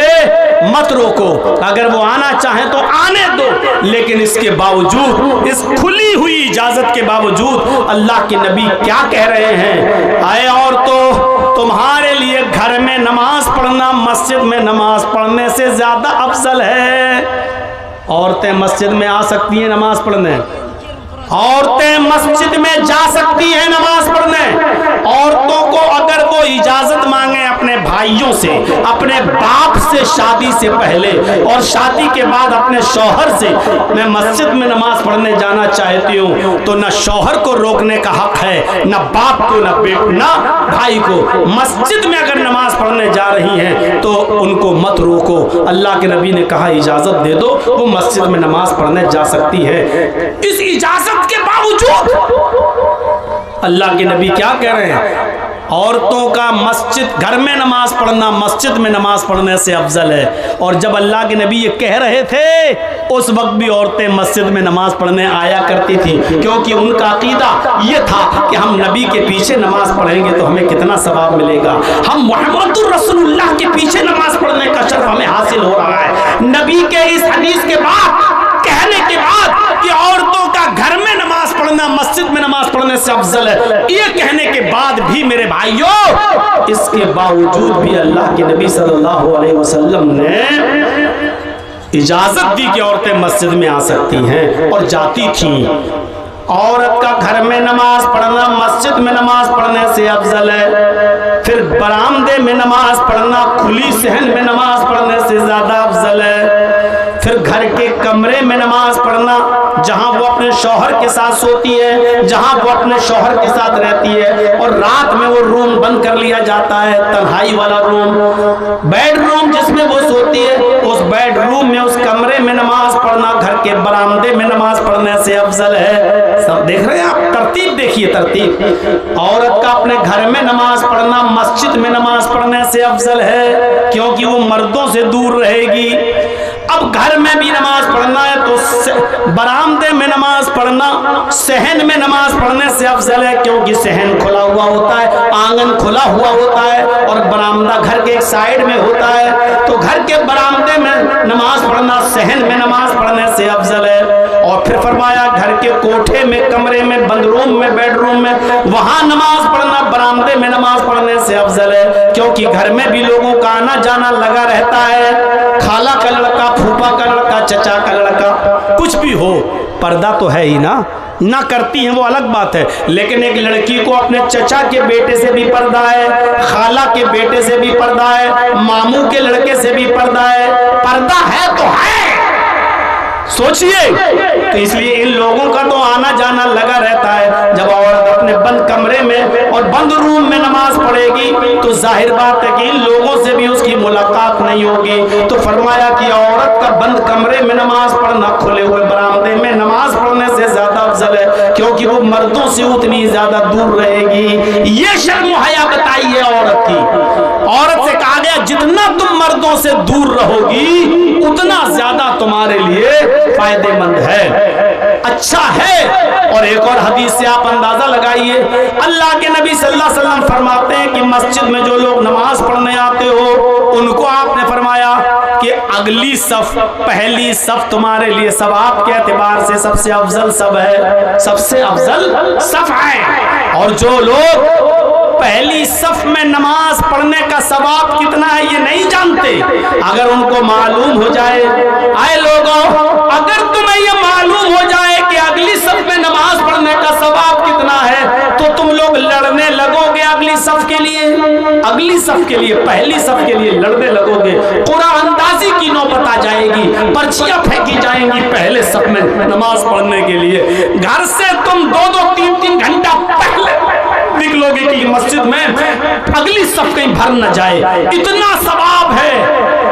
मत रोको, अगर वो आना चाहें तो आने दो, लेकिन इसके बावजूद, इस खुली हुई इजाजत के बावजूद अल्लाह के नबी क्या कह रहे हैं, आए औरतों तुम्हारे लिए घर में नमाज पढ़ना मस्जिद में नमाज पढ़ने से ज्यादा अफजल है। औरतें मस्जिद में आ सकती हैं नमाज पढ़ने, औरतें मस्जिद में जा सकती हैं नमाज पढ़ने। औरतों को अगर वो इजाजत मांगे अपने भाइयों से, अपने बाप से शादी से पहले और शादी के बाद अपने शौहर से, मैं मस्जिद में नमाज पढ़ने जाना चाहती हूँ, तो न शौहर को रोकने का हक है, न बाप को, न भाई को। मस्जिद में अगर नमाज पढ़ने जा रही हैं तो उनको मत रोको। अल्लाह के नबी ने कहा इजाजत दे दो, वो मस्जिद में नमाज पढ़ने जा सकती है। इस इजाजत के बावजूद अल्लाह के नबी क्या कह रहे हैं, औरतों का मस्जिद, घर में नमाज पढ़ना मस्जिद में नमाज पढ़ने से अफजल है। और जब अल्लाह के नबी ये कह रहे थे उस वक्त भी औरतें मस्जिद में नमाज पढ़ने आया करती थी, क्योंकि उनका अकीदा ये था कि हम नबी के पीछे नमाज पढ़ेंगे तो हमें कितना सवाब मिलेगा, हम मुहम्मदुर रसूलुल्लाह के पीछे नमाज पढ़ने का शर्फ हमें हासिल हो रहा है। नबी के इस हदीस के बाद, कहने के बाद कि औरतों का घर में नमाज पढ़ना मस्जिद मस्जिद में नमाज पढ़ने से अफजल है। ये कहने के बाद भी मेरे भाइयों, इसके बावजूद भी अल्लाह के नबी सल्लल्लाहु अलैहि वसल्लम ने इजाजत दी कि औरतें मस्जिद में आ सकती हैं और जाती थीं। औरत का घर में नमाज पढ़ना मस्जिद में नमाज पढ़ने से अफजल है। फिर बरामदे में नमाज पढ़ना खुली सहन में नमाज पढ़ने से ज्यादा अफजल है। फिर घर के कमरे में नमाज पढ़ना, जहां वो अपने शौहर के साथ सोती है, जहां वो अपने शौहर के साथ रहती है, और रात में वो रूम बंद कर लिया जाता है, तन्हाई वाला रूम, बेडरूम जिसमें वो सोती है, उस बेडरूम में, उस कमरे में नमाज पढ़ना घर के बरामदे में नमाज पढ़ने से अफजल है। सब देख रहे हैं आप, तरतीब देखिए, तरतीब। औरत का अपने घर में नमाज पढ़ना मस्जिद में नमाज पढ़ने से अफजल है, क्योंकि वो मर्दों से दूर रहेगी। अब घर में भी नमाज पढ़ना है तो बरामदे में नमाज पढ़ना, सहन में नमाज पढ़ने से अफजल है, क्योंकि सहन खुला हुआ होता है, आंगन खुला हुआ होता है, और बरामदा घर के एक साइड में होता है। तो घर के बरामदे में नमाज पढ़ना सहन में नमाज पढ़ने से अफजल है। और फिर फरमाया घर के कोठे में, कमरे में, बंद रूम में, बेडरूम में, वहां नमाज पढ़ना बरामदे में नमाज पढ़ने से अफजल है, क्योंकि घर में भी लोगों का आना जाना लगा रहता है। खाला का लड़का, फूफा का लड़का, चचा का लड़का, कुछ भी हो, पर्दा तो है ही ना करती हैं वो अलग बात है, लेकिन एक लड़की को अपने चचा के बेटे से भी पर्दा है, खाला के बेटे से भी पर्दा है, मामू के लड़के से भी पर्दा है। पर्दा है तो है, सोचिए। तो इसलिए इन लोगों का तो आना जाना लगा रहता है। जब औरत अपने बंद कमरे में और बंद रूम में नमाज पढ़ेगी तो जाहिर बात है कि इन लोगों से भी उसकी मुलाकात नहीं होगी। तो फरमाया कि औरत का बंद कमरे में नमाज पढ़ना खुले हुए बरामदे में नमाज पढ़ने से ज्यादा अफजल है, क्योंकि वो मर्दों से उतनी ज्यादा दूर रहेगी। ये शर्म हया बताइए औरत की। औरत से कहा गया जितना तुम मर्दों से दूर रहोगी उतना ज्यादा तुम्हारे लिए फायदेमंद है, अच्छा है। और एक और हदीस से आप अंदाजा लगाइए, अल्लाह के नबी सल्लल्लाहु अलैहि वसल्लम फरमाते हैं कि मस्जिद में जो लोग नमाज पढ़ने आते हो उनको आपने फरमाया कि अगली सफ, पहली सफ तुम्हारे लिए सवाब के एतबार से सबसे अफजल सब है, सबसे अफजल सफ है। और जो लोग पहली सफ में नमाज पढ़ने का सवाब कितना है ये नहीं जानते, अगर उनको मालूम हो जाए, आए लोगों, अगर तुम्हें ये मालूम हो जाए कि अगली सफ में नमाज पढ़ने का सवाब कितना है, तो तुम लोग लड़ने लगोगे अगली सफ के लिए, अगली सफ के लिए, पहली सफ के लिए लड़ने लगोगे। कुरान अंदाजी की नौबत आ जाएगी, पर्चियां फेंकी जाएंगी पहले सफ में नमाज पढ़ने के लिए। घर से तुम 2-2, 3-3 घंटा पहले निकलोगे कि मस्जिद में अगली सफ कहीं भर न जाए, इतना सवाब है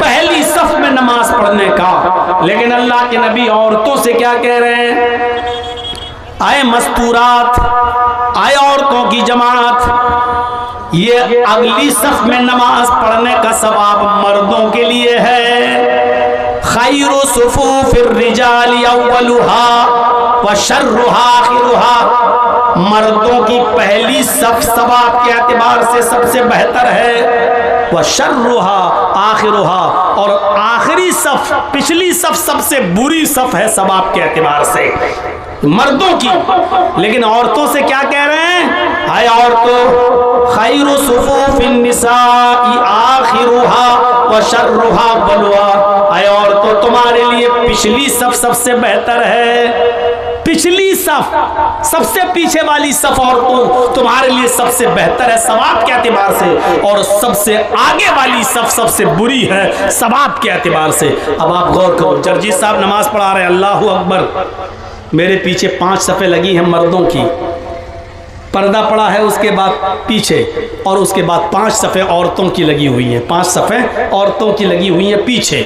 पहली सफ में नमाज पढ़ने का। लेकिन अल्लाह के नबी औरतों से क्या कह रहे हैं, आए मस्तूरात, आए औरतों की जमात, ये अगली सफ में नमाज पढ़ने का सवाब मर्दों के लिए है। खैरु सुफूफिर रिजाली अव्वलुहा व शर्रुहा आखिरुहा, मर्दों की पहली सफ सवाब के एतबार से सबसे बेहतर है, व शर्रुहा आखिरुहा, और आखिरी सफ, पिछली सफ सबसे बुरी सफ है सवाब के एतबार से मर्दों की। लेकिन औरतों से क्या कह रहे हैं, हाय औरतों, खैरु सुफूफिन निसाई आखिरुहा व शर्रुहा बलवा, हाय औरतों तुम्हारे लिए पिछली सफ सबसे बेहतर है, पिछली सफ, सबसे पीछे वाली सफ औरतों तुम्हारे लिए सबसे बेहतर है सवाब के एतबार से, और सबसे आगे वाली सफ सबसे बुरी है सवाब के एतबार से। अब आप गौर करो, जर्जी साहब नमाज पढ़ा रहे हैं, अल्लाहु अकबर, मेरे पीछे 5 सफ़े लगी हैं मर्दों की, पर्दा पड़ा है उसके बाद पीछे, और उसके बाद 5 सफ़े औरतों की लगी हुई हैं, 5 सफ़े औरतों की लगी हुई हैं पीछे।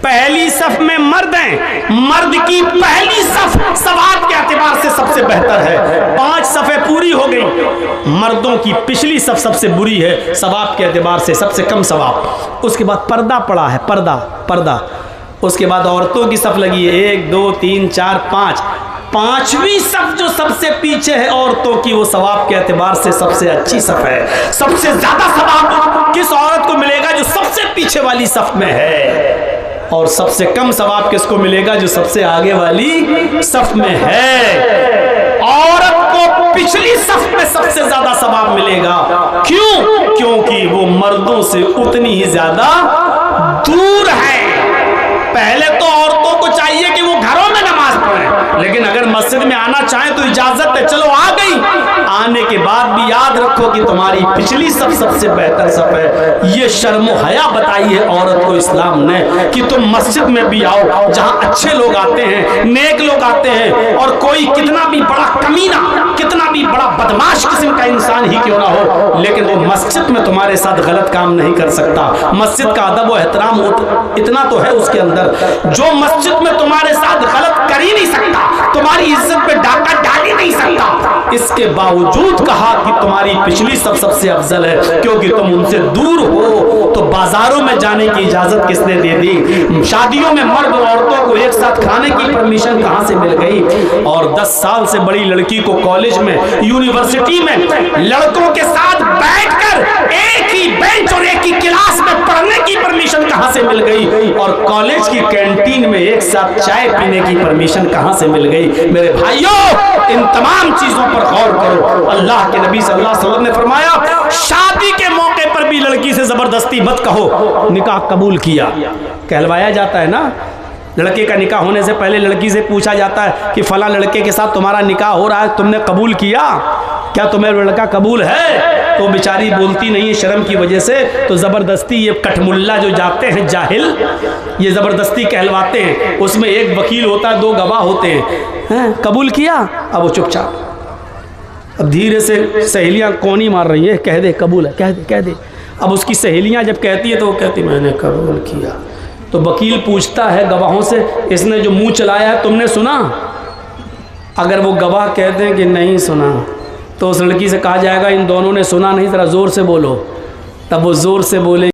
पहली सफ में मर्द हैं, मर्द की पहली सफ सवाब के एतबार से सबसे बेहतर है, 5 सफ़े पूरी हो गई। मर्दों की पिछली सफ सबसे बुरी है सवाब के एतबार से, सबसे कम सवाब। उसके बाद पर्दा पड़ा है, पर्दा, उसके बाद औरतों की सफ लगी है, 1 2 3 4 5, 5वीं सफ जो सबसे पीछे है औरतों की, वो सवाब के एतबार से सबसे अच्छी सफ है। सबसे ज्यादा सवाब किस औरत को मिलेगा जो सबसे पीछे वाली सफ में है, और सबसे कम सवाब किसको मिलेगा जो सबसे आगे वाली सफ में है। औरत पिछली सफ में सबसे ज्यादा सवाब मिलेगा। क्यों? क्योंकि वो मर्दों से उतनी ही ज्यादा दूर है। पहले तो औरतों को चाहिए कि वो घरों में नमाज पढ़ें, लेकिन अगर मस्जिद में आना चाहें तो इजाजत है, चलो आ गई। आने के बाद भी याद रखो कि तुम्हारी पिछली सफ सबसे बेहतर सफ है। ये शर्मो हया बताई है औरत को इस्लाम ने कि तुम मस्जिद में भी आओ जहां अच्छे लोग आते हैं, नेक लोग आते हैं, और कोई कितना भी बड़ा कमीना, कितना भी बड़ा बदमाश किस्म का इंसान ही क्यों ना हो, लेकिन वो मस्जिद में तुम्हारे साथ गलत काम नहीं कर सकता। मस्जिद का अदब व एहतराम इतना तो है उसके अंदर, जो मस्जिद में तुम्हारे साथ गलत कर ही नहीं सकता, तुम्हारी इज्जत पे डाका डाल ही नहीं सकता, इसके बावजूद कहा कि तुम्हारी पिछली सब सबसे अफजल है क्योंकि तुम उनसे दूर हो। तो बाजारों में जाने की इजाजत किसने दे दी? शादियों में मर्द औरतों को एक साथ खाने की परमिशन कहां से मिल गई? और 10 साल से बड़ी लड़की को कॉलेज में, यूनिवर्सिटी में लड़कों के साथ बैठकर एक ही बेंच और एक ही क्लास में पढ़ने की परमिशन कहां से मिल गई? और कॉलेज की कैंटीन में एक साथ चाय पीने की परमिशन कहां से मिल गई? मेरे भाइयों, इन तमाम चीजों पर गौर करो। अल्लाह के नबी सल्लल्लाहु अलैहि वसल्लम ने फरमाया, शादी के मौके पर भी लड़की से जबरदस्ती मत कहो निकाह कबूल किया। कहलवाया जाता है ना, लड़के का निकाह होने से पहले लड़की से पूछा जाता है कि फला लड़के के साथ तुम्हारा निकाह हो रहा है, तुमने कबूल किया? क्या तुम्हें लड़का कबूल है? तो बेचारी बोलती नहीं है शर्म की वजह से, तो जबरदस्ती ये कठमुल्ला जो जाते हैं जाहिल, ये जबरदस्ती कहलवाते हैं। उसमें एक वकील होता है, 2 गवाह होते हैं, कबूल किया? अब वो चुपचाप, अब धीरे से सहेलियां कौन ही मार रही है, कह दे कबूल है, कह दे कह दे। अब उसकी सहेलियां जब कहती है तो वो कहती मैंने कबूल किया। तो वकील पूछता है गवाहों से, इसने जो मुंह चलाया है तुमने सुना? अगर वो गवाह कहते हैं कि नहीं सुना, तो उस लड़की से कहा जाएगा इन दोनों ने सुना नहीं, जरा जोर से बोलो। तब वो जोर से बोले